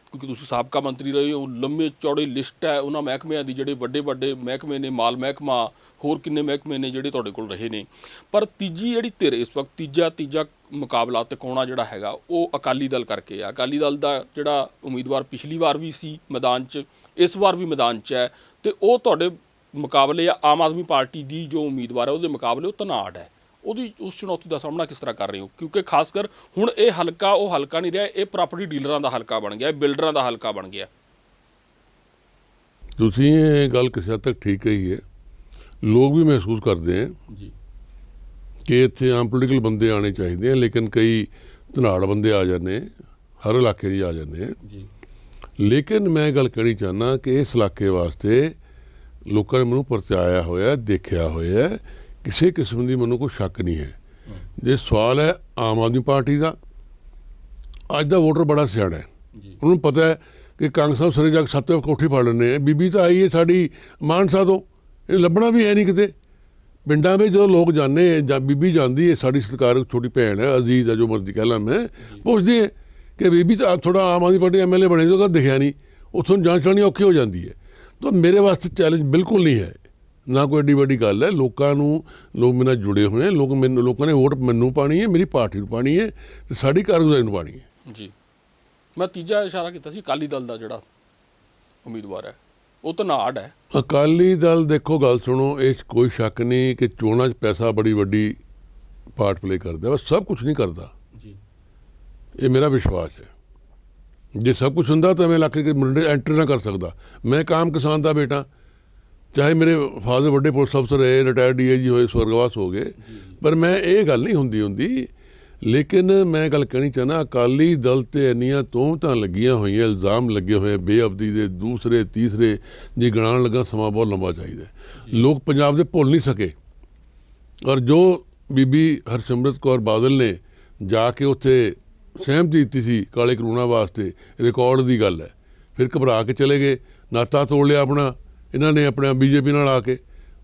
ਕਿਉਂਕਿ ਤੁਸੀਂ ਸਾਬਕਾ ਮੰਤਰੀ ਰਹੇ ਹੋ। ਲੰਮੇ ਚੌੜੇ ਲਿਸਟ ਹੈ ਉਹਨਾਂ ਮਹਿਕਮਿਆਂ ਦੀ, ਜਿਹੜੇ ਵੱਡੇ ਵੱਡੇ ਮਹਿਕਮੇ ਨੇ, ਮਾਲ ਮਹਿਕਮਾ, ਹੋਰ ਕਿੰਨੇ ਮਹਿਕਮੇ ਨੇ ਜਿਹੜੇ ਤੁਹਾਡੇ ਕੋਲ ਰਹੇ ਨੇ। ਪਰ ਤੀਜੀ ਜਿਹੜੀ ਧਿਰ ਇਸ ਵਕਤ ਤੀਜਾ ਮੁਕਾਬਲਾ ਤਿਕਾਉਣਾ ਜਿਹੜਾ ਹੈਗਾ ਉਹ ਅਕਾਲੀ ਦਲ ਕਰਕੇ ਆ। ਅਕਾਲੀ ਦਲ ਦਾ ਜਿਹੜਾ ਉਮੀਦਵਾਰ ਪਿਛਲੀ ਵਾਰ ਵੀ ਸੀ ਮੈਦਾਨ 'ਚ, ਇਸ ਵਾਰ ਵੀ ਮੈਦਾਨ 'ਚ ਹੈ, ਅਤੇ ਉਹ ਤੁਹਾਡੇ ਮੁਕਾਬਲੇ ਆਮ ਆਦਮੀ ਪਾਰਟੀ ਦੀ ਜੋ ਉਮੀਦਵਾਰ ਹੈ ਉਹਦੇ ਮੁਕਾਬਲੇ ਉਹ ਧਨਾੜ ਹੈ। ਉਸ ਚੁਣੌਤੀ ਦਾ ਸਾਹਮਣਾ ਕਿਸ ਤਰ੍ਹਾਂ ਕਰ ਰਹੇ ਹੋ? ਕਿਉਂਕਿ ਖਾਸ ਕਰ ਹੁਣ ਇਹ ਹਲਕਾ ਉਹ ਹਲਕਾ ਨਹੀਂ ਰਿਹਾ, ਇਹ ਪ੍ਰਾਪਰਟੀ ਡੀਲਰਾਂ ਦਾ ਹਲਕਾ ਬਣ ਗਿਆ, ਬਿਲਡਰਾਂ ਦਾ ਹਲਕਾ ਬਣ ਗਿਆ। ਤੁਸੀਂ ਇਹ ਗੱਲ ਕਿਸੇ ਹੱਦ ਤੱਕ ਠੀਕ ਕਹੀ ਹੈ। ਲੋਕ ਵੀ ਮਹਿਸੂਸ ਕਰਦੇ ਹੈ ਜੀ ਕਿ ਇੱਥੇ ਆਮ ਪੋਲੀਟੀਕਲ ਬੰਦੇ ਆਉਣੇ ਚਾਹੀਦੇ ਆ, ਲੇਕਿਨ ਕਈ ਧਨਾੜ ਬੰਦੇ ਆ ਜਾਂਦੇ, ਹਰ ਇਲਾਕੇ 'ਚ ਆ ਜਾਂਦੇ ਜੀ। ਲੇਕਿਨ ਮੈਂ ਗੱਲ ਕਹਿਣੀ ਚਾਹੁੰਦਾ ਕਿ ਇਸ ਇਲਾਕੇ ਵਾਸਤੇ ਲੋਕਾਂ ਨੇ ਮੈਨੂੰ ਪਰਚਾਇਆ ਹੋਇਆ, ਦੇਖਿਆ ਹੋਇਆ, ਕਿਸੇ ਕਿਸਮ ਦੀ ਮੈਨੂੰ ਕੋਈ ਸ਼ੱਕ ਨਹੀਂ ਹੈ। ਜੇ ਸਵਾਲ ਹੈ ਆਮ ਆਦਮੀ ਪਾਰਟੀ ਦਾ, ਅੱਜ ਦਾ ਵੋਟਰ ਬੜਾ ਸਿਆਣਾ ਹੈ, ਉਹਨੂੰ ਪਤਾ ਹੈ ਕਿ ਕਾਂਗਰਸ ਸਾਹਿਬ ਸਰੇ ਜਾ ਕੇ 7 ਕੋਠੀ ਫੜ ਲੈਂਦੇ ਆ। ਬੀਬੀ ਤਾਂ ਆਈ ਹੈ ਸਾਡੀ ਮਾਨਸਾ ਤੋਂ, ਇਹ ਲੱਭਣਾ ਵੀ ਹੈ ਨਹੀਂ ਕਿਤੇ। ਪਿੰਡਾਂ ਵਿੱਚ ਜਦੋਂ ਲੋਕ ਜਾਂਦੇ ਜਾਂ ਬੀਬੀ ਜਾਂਦੀ ਹੈ, ਸਾਡੀ ਸਰਕਾਰ ਛੋਟੀ ਭੈਣ ਹੈ, ਅਜ਼ੀਜ਼ ਹੈ, ਜੋ ਮਰਜ਼ੀ ਕਹਿ ਲਾਂ, ਮੈਂ ਪੁੱਛਦੀ ਹੈ ਕਿ ਬੀਬੀ ਤਾਂ ਥੋੜਾ ਆਮ ਆਦਮੀ ਪਾਰਟੀ MLA ਬਣੇ ਤੋਂ ਦਿਖਿਆ ਨਹੀਂ, ਉੱਥੋਂ ਜਾਂਚ ਚੜਨੀ ਔਖੀ ਹੋ ਜਾਂਦੀ ਹੈ। ਤਾਂ ਮੇਰੇ ਵਾਸਤੇ ਚੈਲੰਜ ਬਿਲਕੁਲ ਨਹੀਂ ਹੈ, ਨਾ ਕੋਈ ਐਡੀ ਵੱਡੀ ਗੱਲ ਹੈ। ਲੋਕਾਂ ਨੂੰ, ਲੋਕ ਮੇਰੇ ਨਾਲ ਜੁੜੇ ਹੋਏ, ਲੋਕਾਂ ਨੇ ਵੋਟ ਮੈਨੂੰ ਪਾਣੀ ਹੈ, ਮੇਰੀ ਪਾਰਟੀ ਨੂੰ ਪਾਣੀ ਹੈ, ਤੇ ਸਾਡੀ ਕਾਰਗੁਜ਼ਾਰੀ ਨੂੰ ਪਾਣੀ ਹੈ। ਜੀ, ਮੈਂ ਤੀਜਾ ਇਸ਼ਾਰਾ ਕੀਤਾ ਸੀ ਅਕਾਲੀ ਦਲ ਦਾ ਜਿਹੜਾ ਉਮੀਦਵਾਰ ਹੈ ਉਹ ਧਨਾੜ ਹੈ। ਅਕਾਲੀ ਦਲ, ਦੇਖੋ ਗੱਲ ਸੁਣੋ, ਇਹ 'ਚ ਕੋਈ ਸ਼ੱਕ ਨਹੀਂ ਕਿ ਚੋਣਾਂ 'ਚ ਪੈਸਾ ਬੜੀ ਵੱਡੀ ਪਾਰਟ ਪਲੇ ਕਰਦਾ, ਉਹ ਸਭ ਕੁਝ ਨਹੀਂ ਕਰਦਾ ਜੀ, ਇਹ ਮੇਰਾ ਵਿਸ਼ਵਾਸ ਹੈ। ਜੇ ਸਭ ਕੁਝ ਹੁੰਦਾ ਤਾਂ ਮੈਂ ਇਲਾਕੇ ਦੇ ਮੁੰਡੇ ਐਂਟਰ ਨਾ ਕਰ ਸਕਦਾ। ਮੈਂ ਇੱਕ ਆਮ ਕਿਸਾਨ ਦਾ ਬੇਟਾ, ਚਾਹੇ ਮੇਰੇ ਫਾਦਰ ਵੱਡੇ ਪੁਲਿਸ ਅਫਸਰ ਰਹੇ, ਰਿਟਾਇਰਡ DIG ਹੋਏ, ਸਵਰਗਵਾਸ ਹੋ ਗਏ, ਪਰ ਮੈਂ ਇਹ ਗੱਲ ਨਹੀਂ ਹੁੰਦੀ। ਲੇਕਿਨ ਮੈਂ ਗੱਲ ਕਹਿਣੀ ਚਾਹੁੰਦਾ, ਅਕਾਲੀ ਦਲ 'ਤੇ ਇੰਨੀਆਂ ਤੋਹਮਤਾਂ ਲੱਗੀਆਂ ਹੋਈਆਂ, ਇਲਜ਼ਾਮ ਲੱਗੇ ਹੋਏ ਬੇਅਬਦੀ ਦੇ, ਦੂਸਰੇ ਤੀਸਰੇ, ਜੇ ਗਿਣਾਉਣ ਲੱਗਾ ਸਮਾਂ ਬਹੁਤ ਲੰਬਾ ਚਾਹੀਦਾ। ਲੋਕ ਪੰਜਾਬ ਦੇ ਭੁੱਲ ਨਹੀਂ ਸਕੇ। ਔਰ ਜੋ ਬੀਬੀ ਹਰਸਿਮਰਤ ਕੌਰ ਬਾਦਲ ਨੇ ਜਾ ਕੇ ਉੱਥੇ ਸਹਿਮਤੀ ਦਿੱਤੀ ਸੀ ਕਾਲੇ ਕਾਨੂੰਨਾਂ ਵਾਸਤੇ, ਰਿਕਾਰਡ ਦੀ ਗੱਲ ਹੈ। ਫਿਰ ਘਬਰਾ ਕੇ ਚਲੇ ਗਏ, ਨਾਤਾ ਤੋੜ ਲਿਆ ਆਪਣਾ ਇਹਨਾਂ ਨੇ ਆਪਣਾ BJP ਨਾਲ ਆ ਕੇ।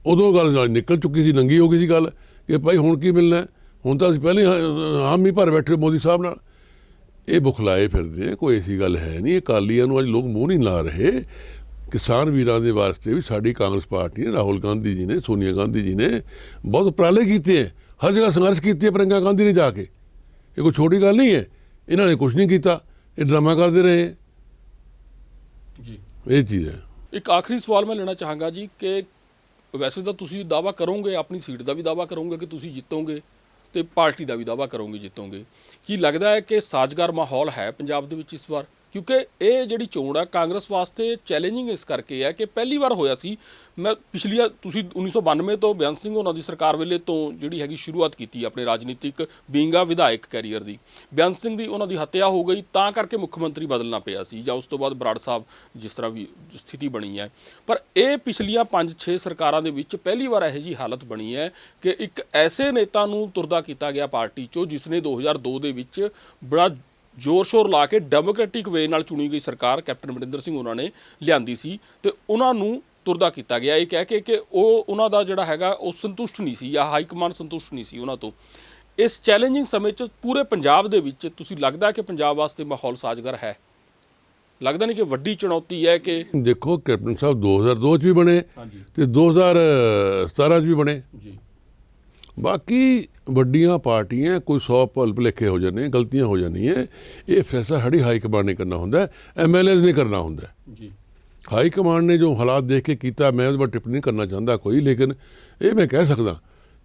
ਉਦੋਂ ਗੱਲ ਨਿਕਲ ਚੁੱਕੀ ਸੀ, ਨੰਗੀ ਹੋ ਗਈ ਸੀ ਗੱਲ ਕਿ ਭਾਈ ਹੁਣ ਕੀ ਮਿਲਣਾ, ਹੁਣ ਤਾਂ ਅਸੀਂ ਪਹਿਲੇ ਹਾਮੀ ਭਰ ਬੈਠੇ ਮੋਦੀ ਸਾਹਿਬ ਨਾਲ। ਇਹ ਬੁਖਲਾਏ ਫਿਰਦੇ, ਕੋਈ ਐਸੀ ਗੱਲ ਹੈ ਨਹੀਂ। ਅਕਾਲੀਆਂ ਨੂੰ ਅੱਜ ਲੋਕ ਮੂੰਹ ਨਹੀਂ ਲਾ ਰਹੇ। ਕਿਸਾਨ ਵੀਰਾਂ ਦੇ ਵਾਸਤੇ ਵੀ ਸਾਡੀ ਕਾਂਗਰਸ ਪਾਰਟੀ ਨੇ, ਰਾਹੁਲ ਗਾਂਧੀ ਜੀ ਨੇ, ਸੋਨੀਆ ਗਾਂਧੀ ਜੀ ਨੇ ਬਹੁਤ ਉਪਰਾਲੇ ਕੀਤੇ ਹੈ, ਹਰ ਜਗ੍ਹਾ ਸੰਘਰਸ਼ ਕੀਤੀ ਹੈ ਪ੍ਰਿਅੰਕਾ ਗਾਂਧੀ ਨੇ ਜਾ ਕੇ। ਇਹ ਕੋਈ ਛੋਟੀ ਗੱਲ ਨਹੀਂ ਹੈ। ਇਹਨਾਂ ਨੇ ਕੁਝ ਨਹੀਂ ਕੀਤਾ, ਇਹ ਡਰਾਮਾ ਕਰਦੇ ਰਹੇ ਜੀ। ਇਹ ਚੀਜ਼ ਹੈ। ਇੱਕ ਆਖਰੀ ਸਵਾਲ ਮੈਂ ਲੈਣਾ ਚਾਹਾਂਗਾ ਜੀ ਕਿ ਵੈਸੇ ਤਾਂ ਤੁਸੀਂ ਦਾਅਵਾ ਕਰੋਗੇ, ਆਪਣੀ ਸੀਟ ਦਾ ਵੀ ਦਾਅਵਾ ਕਰੋਗੇ ਕਿ ਤੁਸੀਂ ਜਿੱਤੋਗੇ, ਤੇ ਪਾਰਟੀ ਦਾ ਵੀ ਦਾਅਵਾ ਕਰੋਗੇ ਜਿੱਤੋਗੇ। ਕੀ ਲੱਗਦਾ ਹੈ ਕਿ ਸਾਜ਼ਗਾਰ ਮਾਹੌਲ ਹੈ ਪੰਜਾਬ ਦੇ ਵਿੱਚ ਇਸ ਵਾਰ? ਕਿਉਂਕਿ ਇਹ ਜਿਹੜੀ ਚੋਣ ਆ ਕਾਂਗਰਸ ਵਾਸਤੇ ਚੈਲੰਜਿੰਗ ਇਸ ਕਰਕੇ ਹੈ ਕਿ ਪਹਿਲੀ ਵਾਰ ਹੋਇਆ ਸੀ। ਮੈਂ ਪਿਛਲੀਆਂ, ਤੁਸੀਂ 1992 ਤੋਂ ਬੇਅੰਤ ਸਿੰਘ ਉਹਨਾਂ ਦੀ ਸਰਕਾਰ ਵੇਲੇ ਤੋਂ ਜਿਹੜੀ ਹੈਗੀ ਸ਼ੁਰੂਆਤ ਕੀਤੀ ਆਪਣੇ ਰਾਜਨੀਤਿਕ ਬੀਂਗਾ ਵਿਧਾਇਕ ਕੈਰੀਅਰ ਦੀ। ਬੇਅੰਤ ਸਿੰਘ ਦੀ ਉਹਨਾਂ ਦੀ ਹੱਤਿਆ ਹੋ ਗਈ ਤਾਂ ਕਰਕੇ ਮੁੱਖ ਮੰਤਰੀ ਬਦਲਣਾ ਪਿਆ ਸੀ, ਜਾਂ ਉਸ ਤੋਂ ਬਾਅਦ ਬਰਾੜ ਸਾਹਿਬ, ਜਿਸ ਤਰ੍ਹਾਂ ਵੀ ਸਥਿਤੀ ਬਣੀ ਹੈ। ਪਰ ਇਹ ਪਿਛਲੀਆਂ 5-6 ਸਰਕਾਰਾਂ ਦੇ ਵਿੱਚ ਪਹਿਲੀ ਵਾਰ ਇਹੋ ਜਿਹੀ ਹਾਲਤ ਬਣੀ ਹੈ ਕਿ ਇੱਕ ਐਸੇ ਨੇਤਾ ਨੂੰ ਤੁਰਦਾ ਕੀਤਾ ਗਿਆ ਪਾਰਟੀ 'ਚੋਂ ਜਿਸ ਨੇ 2002 ਦੇ ਵਿੱਚ ਬੜਾ ਜ਼ੋਰ ਸ਼ੋਰ ਲਾ ਕੇ ਡੈਮੋਕ੍ਰੈਟਿਕ ਵੇ ਨਾਲ ਚੁਣੀ ਗਈ ਸਰਕਾਰ ਕੈਪਟਨ ਅਮਰਿੰਦਰ ਸਿੰਘ ਉਹਨਾਂ ਨੇ ਲਿਆਂਦੀ ਸੀ, ਤੇ ਉਹਨਾਂ ਨੂੰ ਤੁਰਦਾ ਕੀਤਾ ਗਿਆ ਇਹ ਕਹਿ ਕੇ ਕਿ ਉਹ ਉਹਨਾਂ ਦਾ ਜਿਹੜਾ ਹੈਗਾ ਉਹ ਸੰਤੁਸ਼ਟ ਨਹੀਂ ਸੀ, ਜਾਂ ਹਾਈ ਕਮਾਂਡ ਸੰਤੁਸ਼ਟ ਨਹੀਂ ਸੀ ਉਹਨਾਂ ਤੋਂ। ਇਸ ਚੈਲੰਜਿੰਗ ਸਮੇਂ 'ਚ ਪੂਰੇ ਪੰਜਾਬ ਦੇ ਵਿੱਚ ਤੁਸੀਂ ਲੱਗਦਾ ਕਿ ਪੰਜਾਬ ਵਾਸਤੇ ਮਾਹੌਲ ਸਾਜ਼ਗਾਰ ਹੈ? ਲੱਗਦਾ ਨਹੀਂ ਕਿ ਵੱਡੀ ਚੁਣੌਤੀ ਹੈ ਕਿ ਦੇਖੋ ਕੈਪਟਨ ਸਾਹਿਬ 2002 'ਚ ਵੀ ਬਣੇ ਤੇ 2017 'ਚ ਵੀ ਬਣੇ ਜੀ। ਬਾਕੀ ਵੱਡੀਆਂ ਪਾਰਟੀਆਂ ਕੋਈ 100 ਭੁੱਲ ਭੁਲੇਖੇ ਹੋ ਜਾਂਦੇ, ਗਲਤੀਆਂ ਹੋ ਜਾਂਦੀਆਂ। ਇਹ ਫੈਸਲਾ ਸਾਡੀ ਹਾਈ ਕਮਾਂਡ ਨੇ ਕਰਨਾ ਹੁੰਦਾ, MLAs ਨੇ ਕਰਨਾ ਹੁੰਦਾ ਜੀ। ਹਾਈ ਕਮਾਂਡ ਨੇ ਜੋ ਹਾਲਾਤ ਦੇਖ ਕੇ ਕੀਤਾ, ਮੈਂ ਉਹਦੇ ਬਾਰੇ ਟਿੱਪਣੀ ਨਹੀਂ ਕਰਨਾ ਚਾਹੁੰਦਾ ਕੋਈ, ਲੇਕਿਨ ਇਹ ਮੈਂ ਕਹਿ ਸਕਦਾ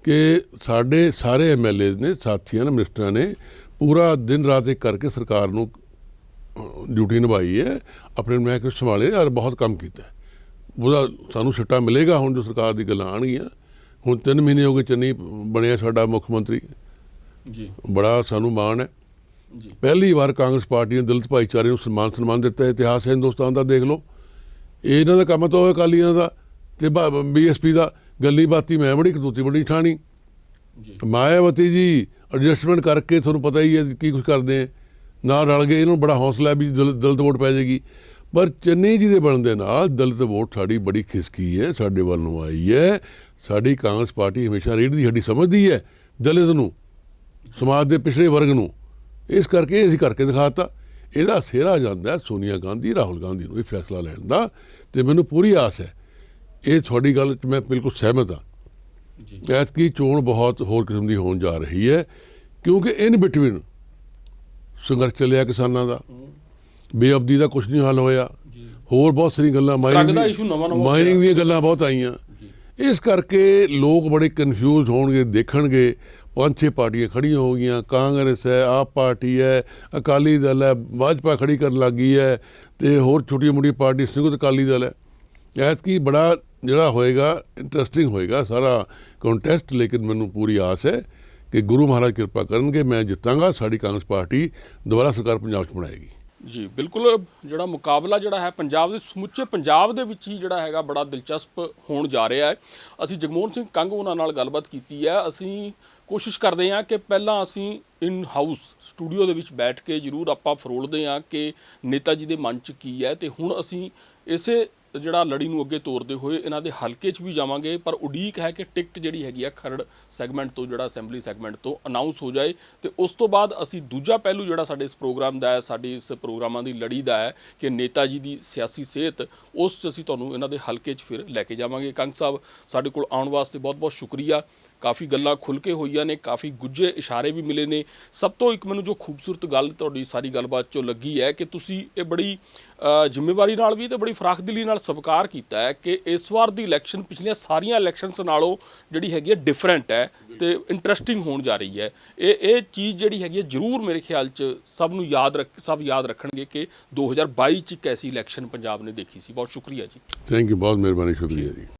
ਕਿ ਸਾਡੇ ਸਾਰੇ MLAs ਨੇ, ਸਾਥੀਆਂ ਨੇ, ਮਿਨਿਸਟਰਾਂ ਨੇ ਪੂਰਾ ਦਿਨ ਰਾਤ ਇੱਕ ਕਰਕੇ ਸਰਕਾਰ ਨੂੰ ਡਿਊਟੀ ਨਿਭਾਈ ਹੈ, ਆਪਣੇ ਮਹਿਕਮੇ ਸੰਭਾਲੇ ਔਰ ਬਹੁਤ ਕੰਮ ਕੀਤਾ। ਉਹਦਾ ਸਾਨੂੰ ਸਿੱਟਾ ਮਿਲੇਗਾ ਹੁਣ ਜੋ ਸਰਕਾਰ ਦੀ ਗੱਲਾਂ ਆਉਣਗੀਆਂ। ਹੁਣ 3 ਮਹੀਨੇ ਹੋ ਗਏ ਚੰਨੀ ਬਣਿਆ ਸਾਡਾ ਮੁੱਖ ਮੰਤਰੀ ਜੀ, ਬੜਾ ਸਾਨੂੰ ਮਾਣ ਹੈ ਜੀ। ਪਹਿਲੀ ਵਾਰ ਕਾਂਗਰਸ ਪਾਰਟੀ ਨੇ ਦਲਿਤ ਭਾਈਚਾਰੇ ਨੂੰ ਸਨਮਾਨ ਦਿੱਤਾ। ਇਤਿਹਾਸ ਹੈ ਹਿੰਦੁਸਤਾਨ ਦਾ, ਦੇਖ ਲਓ। ਇਹ ਇਹਨਾਂ ਦਾ ਕੰਮ ਤਾਂ ਹੋਇਆ ਅਕਾਲੀਆਂ ਦਾ ਤੇ BSP ਦਾ। ਗੱਲੀ ਬਾਤੀ ਮੈਂ ਬੜੀ ਕਤੂਤੀ ਬੜੀ ਠਾਣੀ। ਮਾਇਆਵਤੀ ਜੀ ਐਡਜਸਟਮੈਂਟ ਕਰਕੇ ਤੁਹਾਨੂੰ ਪਤਾ ਹੀ ਹੈ ਕੀ ਕੁਛ ਕਰਦੇ ਨਾਲ ਰਲ ਗਏ। ਇਹਨੂੰ ਬੜਾ ਹੌਸਲਾ ਵੀ ਦਲਿਤ ਵੋਟ ਪੈ ਜਾਏਗੀ, ਪਰ ਚੰਨੀ ਜੀ ਦੇ ਬਣਨ ਦੇ ਨਾਲ ਦਲਿਤ ਵੋਟ ਸਾਡੀ ਬੜੀ ਖਿਸਕੀ ਹੈ, ਸਾਡੇ ਵੱਲ ਨੂੰ ਆਈ ਹੈ। ਸਾਡੀ ਕਾਂਗਰਸ ਪਾਰਟੀ ਹਮੇਸ਼ਾ ਰੀੜ੍ਹ ਦੀ ਹੱਡੀ ਸਮਝਦੀ ਹੈ ਦਲਿਤ ਨੂੰ, ਸਮਾਜ ਦੇ ਪਿਛੜੇ ਵਰਗ ਨੂੰ। ਇਸ ਕਰਕੇ ਅਸੀਂ ਕਰਕੇ ਦਿਖਾਤਾ। ਇਹਦਾ ਸਿਹਰਾ ਜਾਂਦਾ ਸੋਨੀਆ ਗਾਂਧੀ, ਰਾਹੁਲ ਗਾਂਧੀ ਨੂੰ ਇਹ ਫੈਸਲਾ ਲੈਣ ਦਾ, ਤੇ ਮੈਨੂੰ ਪੂਰੀ ਆਸ ਹੈ। ਇਹ ਤੁਹਾਡੀ ਗੱਲ 'ਚ ਮੈਂ ਬਿਲਕੁਲ ਸਹਿਮਤ ਹਾਂ। ਐਤਕੀ ਚੋਣ ਬਹੁਤ ਹੋਰ ਕਿਸਮ ਦੀ ਹੋਣ ਜਾ ਰਹੀ ਹੈ, ਕਿਉਂਕਿ ਇਨ ਬਿਟਵੀਨ ਸੰਘਰਸ਼ ਚੱਲਿਆ ਕਿਸਾਨਾਂ ਦਾ, ਬੇਅਬਦੀ ਦਾ ਕੁਛ ਨਹੀਂ ਹੱਲ ਹੋਇਆ, ਹੋਰ ਬਹੁਤ ਸਾਰੀਆਂ ਗੱਲਾਂ, ਮਾਈਨਿੰਗ ਦੀਆਂ ਗੱਲਾਂ ਬਹੁਤ ਆਈਆਂ। ਇਸ ਕਰਕੇ ਲੋਕ ਬੜੇ ਕਨਫਿਊਜ਼ ਹੋਣਗੇ, ਦੇਖਣਗੇ 5-6 ਪਾਰਟੀਆਂ ਖੜੀਆਂ ਹੋ ਗਈਆਂ, ਕਾਂਗਰਸ ਹੈ, ਆਪ ਪਾਰਟੀ ਹੈ, ਅਕਾਲੀ ਦਲ ਹੈ, ਭਾਜਪਾ ਖੜੀ ਕਰਨ ਲੱਗ ਗਈ ਹੈ, ਤੇ ਹੋਰ ਛੋਟੀਆਂ ਮੋਟੀਆਂ ਪਾਰਟੀ ਸੰਯੁਕਤ ਅਕਾਲੀ ਦਲ ਹੈ। ਐਤਕੀ ਬੜਾ ਜਿਹੜਾ ਹੋਏਗਾ ਇੰਟਰਸਟਿੰਗ ਹੋਏਗਾ ਸਾਰਾ ਕੰਟੈਸਟ। ਲੇਕਿਨ ਮੈਨੂੰ ਪੂਰੀ ਆਸ ਹੈ ਕਿ ਗੁਰੂ ਮਹਾਰਾਜ ਕਿਰਪਾ ਕਰਨਗੇ, ਮੈਂ ਜਿੱਤਾਂਗਾ, ਸਾਡੀ ਕਾਂਗਰਸ ਪਾਰਟੀ ਦੁਬਾਰਾ ਸਰਕਾਰ ਪੰਜਾਬ 'ਚ ਬਣਾਏਗੀ। ਜੀ ਬਿਲਕੁਲ, ਜਿਹੜਾ ਮੁਕਾਬਲਾ ਜਿਹੜਾ ਹੈ ਪੰਜਾਬ ਦੇ ਸਮੁੱਚੇ ਪੰਜਾਬ ਦੇ ਵਿੱਚ ਹੀ ਜਿਹੜਾ ਹੈਗਾ ਬੜਾ ਦਿਲਚਸਪ ਹੋਣ ਜਾ ਰਿਹਾ ਹੈ। ਅਸੀਂ ਜਗਮੋਹਨ ਸਿੰਘ ਕੰਗ ਉਹਨਾਂ ਨਾਲ ਗੱਲਬਾਤ ਕੀਤੀ ਹੈ। ਅਸੀਂ ਕੋਸ਼ਿਸ਼ ਕਰਦੇ ਹਾਂ ਕਿ ਪਹਿਲਾਂ ਅਸੀਂ ਇਨ ਹਾਊਸ ਸਟੂਡੀਓ ਦੇ ਵਿੱਚ ਬੈਠ ਕੇ ਜ਼ਰੂਰ ਆਪਾਂ ਫਰੋਲਦੇ ਹਾਂ ਕਿ ਨੇਤਾ ਜੀ ਦੇ ਮਨ 'ਚ ਕੀ ਹੈ, ਤੇ ਹੁਣ ਅਸੀਂ ਇਸੇ ਜਿਹੜਾ ਲੜੀ ਨੂੰ ਅੱਗੇ ਤੋਰਦੇ ਹੋਏ ਇਹਨਾਂ ਦੇ ਹਲਕੇ 'ਚ ਵੀ ਜਾਵਾਂਗੇ। ਪਰ ਉਡੀਕ ਹੈ ਕਿ ਟਿਕਟ ਜਿਹੜੀ ਹੈਗੀ ਆ ਖਰੜ ਸੈਗਮੈਂਟ ਤੋਂ, ਜਿਹੜਾ ਅਸੈਂਬਲੀ ਸੈਗਮੈਂਟ ਤੋਂ ਅਨਾਊਂਸ ਹੋ ਜਾਏ, ਤੇ ਉਸ ਤੋਂ ਬਾਅਦ ਅਸੀਂ ਦੂਜਾ ਪਹਿਲੂ ਜਿਹੜਾ ਸਾਡੇ ਇਸ ਪ੍ਰੋਗਰਾਮ ਦਾ ਹੈ, ਸਾਡੀ ਇਸ ਪ੍ਰੋਗਰਾਮਾਂ ਦੀ ਲੜੀ ਦਾ ਹੈ ਕਿ ਨੇਤਾ ਜੀ ਦੀ ਸਿਆਸੀ ਸਿਹਤ, ਉਸ 'ਚ ਅਸੀਂ ਤੁਹਾਨੂੰ ਇਹਨਾਂ ਦੇ ਹਲਕੇ 'ਚ ਫਿਰ ਲੈ ਕੇ ਜਾਵਾਂਗੇ। ਕੰਗ ਸਾਹਿਬ, ਸਾਡੇ ਕੋਲ ਆਉਣ ਵਾਸਤੇ ਬਹੁਤ ਬਹੁਤ ਸ਼ੁਕਰੀਆ। ਕਾਫੀ ਗੱਲਾਂ ਖੁੱਲ੍ਹ ਕੇ ਹੋਈਆਂ ਨੇ, ਕਾਫੀ ਗੁੱਝੇ ਇਸ਼ਾਰੇ ਵੀ ਮਿਲੇ ਨੇ। ਸਭ ਤੋਂ ਇੱਕ ਮੈਨੂੰ ਜੋ ਖੂਬਸੂਰਤ ਗੱਲ ਤੁਹਾਡੀ ਸਾਰੀ ਗੱਲਬਾਤ 'ਚੋਂ ਲੱਗੀ ਹੈ ਕਿ ਤੁਸੀਂ ਇਹ ਬੜੀ ਜ਼ਿੰਮੇਵਾਰੀ ਨਾਲ ਵੀ ਤੇ ਬੜੀ ਫਰਾਖਦਿਲੀ ਨਾਲ ਸਵੀਕਾਰ ਕੀਤਾ ਹੈ ਕਿ ਇਸ ਵਾਰ ਦੀ ਇਲੈਕਸ਼ਨ ਪਿਛਲੀਆਂ ਸਾਰੀਆਂ ਇਲੈਕਸ਼ਨਸ ਨਾਲੋਂ ਜਿਹੜੀ ਹੈਗੀ ਹੈ ਡਿਫਰੈਂਟ ਹੈ ਤੇ ਇੰਟਰਸਟਿੰਗ ਹੋਣ ਜਾ ਰਹੀ ਹੈ। ਇਹ ਚੀਜ਼ ਜਿਹੜੀ ਹੈਗੀ ਹੈ ਜ਼ਰੂਰ ਮੇਰੇ ਖਿਆਲ 'ਚ ਸਭ ਯਾਦ ਰੱਖਣਗੇ ਕਿ 2022 'ਚ ਇੱਕ ਐਸੀ ਇਲੈਕਸ਼ਨ ਪੰਜਾਬ ਨੇ ਦੇਖੀ ਸੀ। ਬਹੁਤ ਸ਼ੁਕਰੀਆ ਜੀ। ਥੈਂਕ ਯੂ, ਬਹੁਤ ਮਿਹਰਬਾਨੀ, ਸ਼ੁਕਰੀਆ ਜੀ।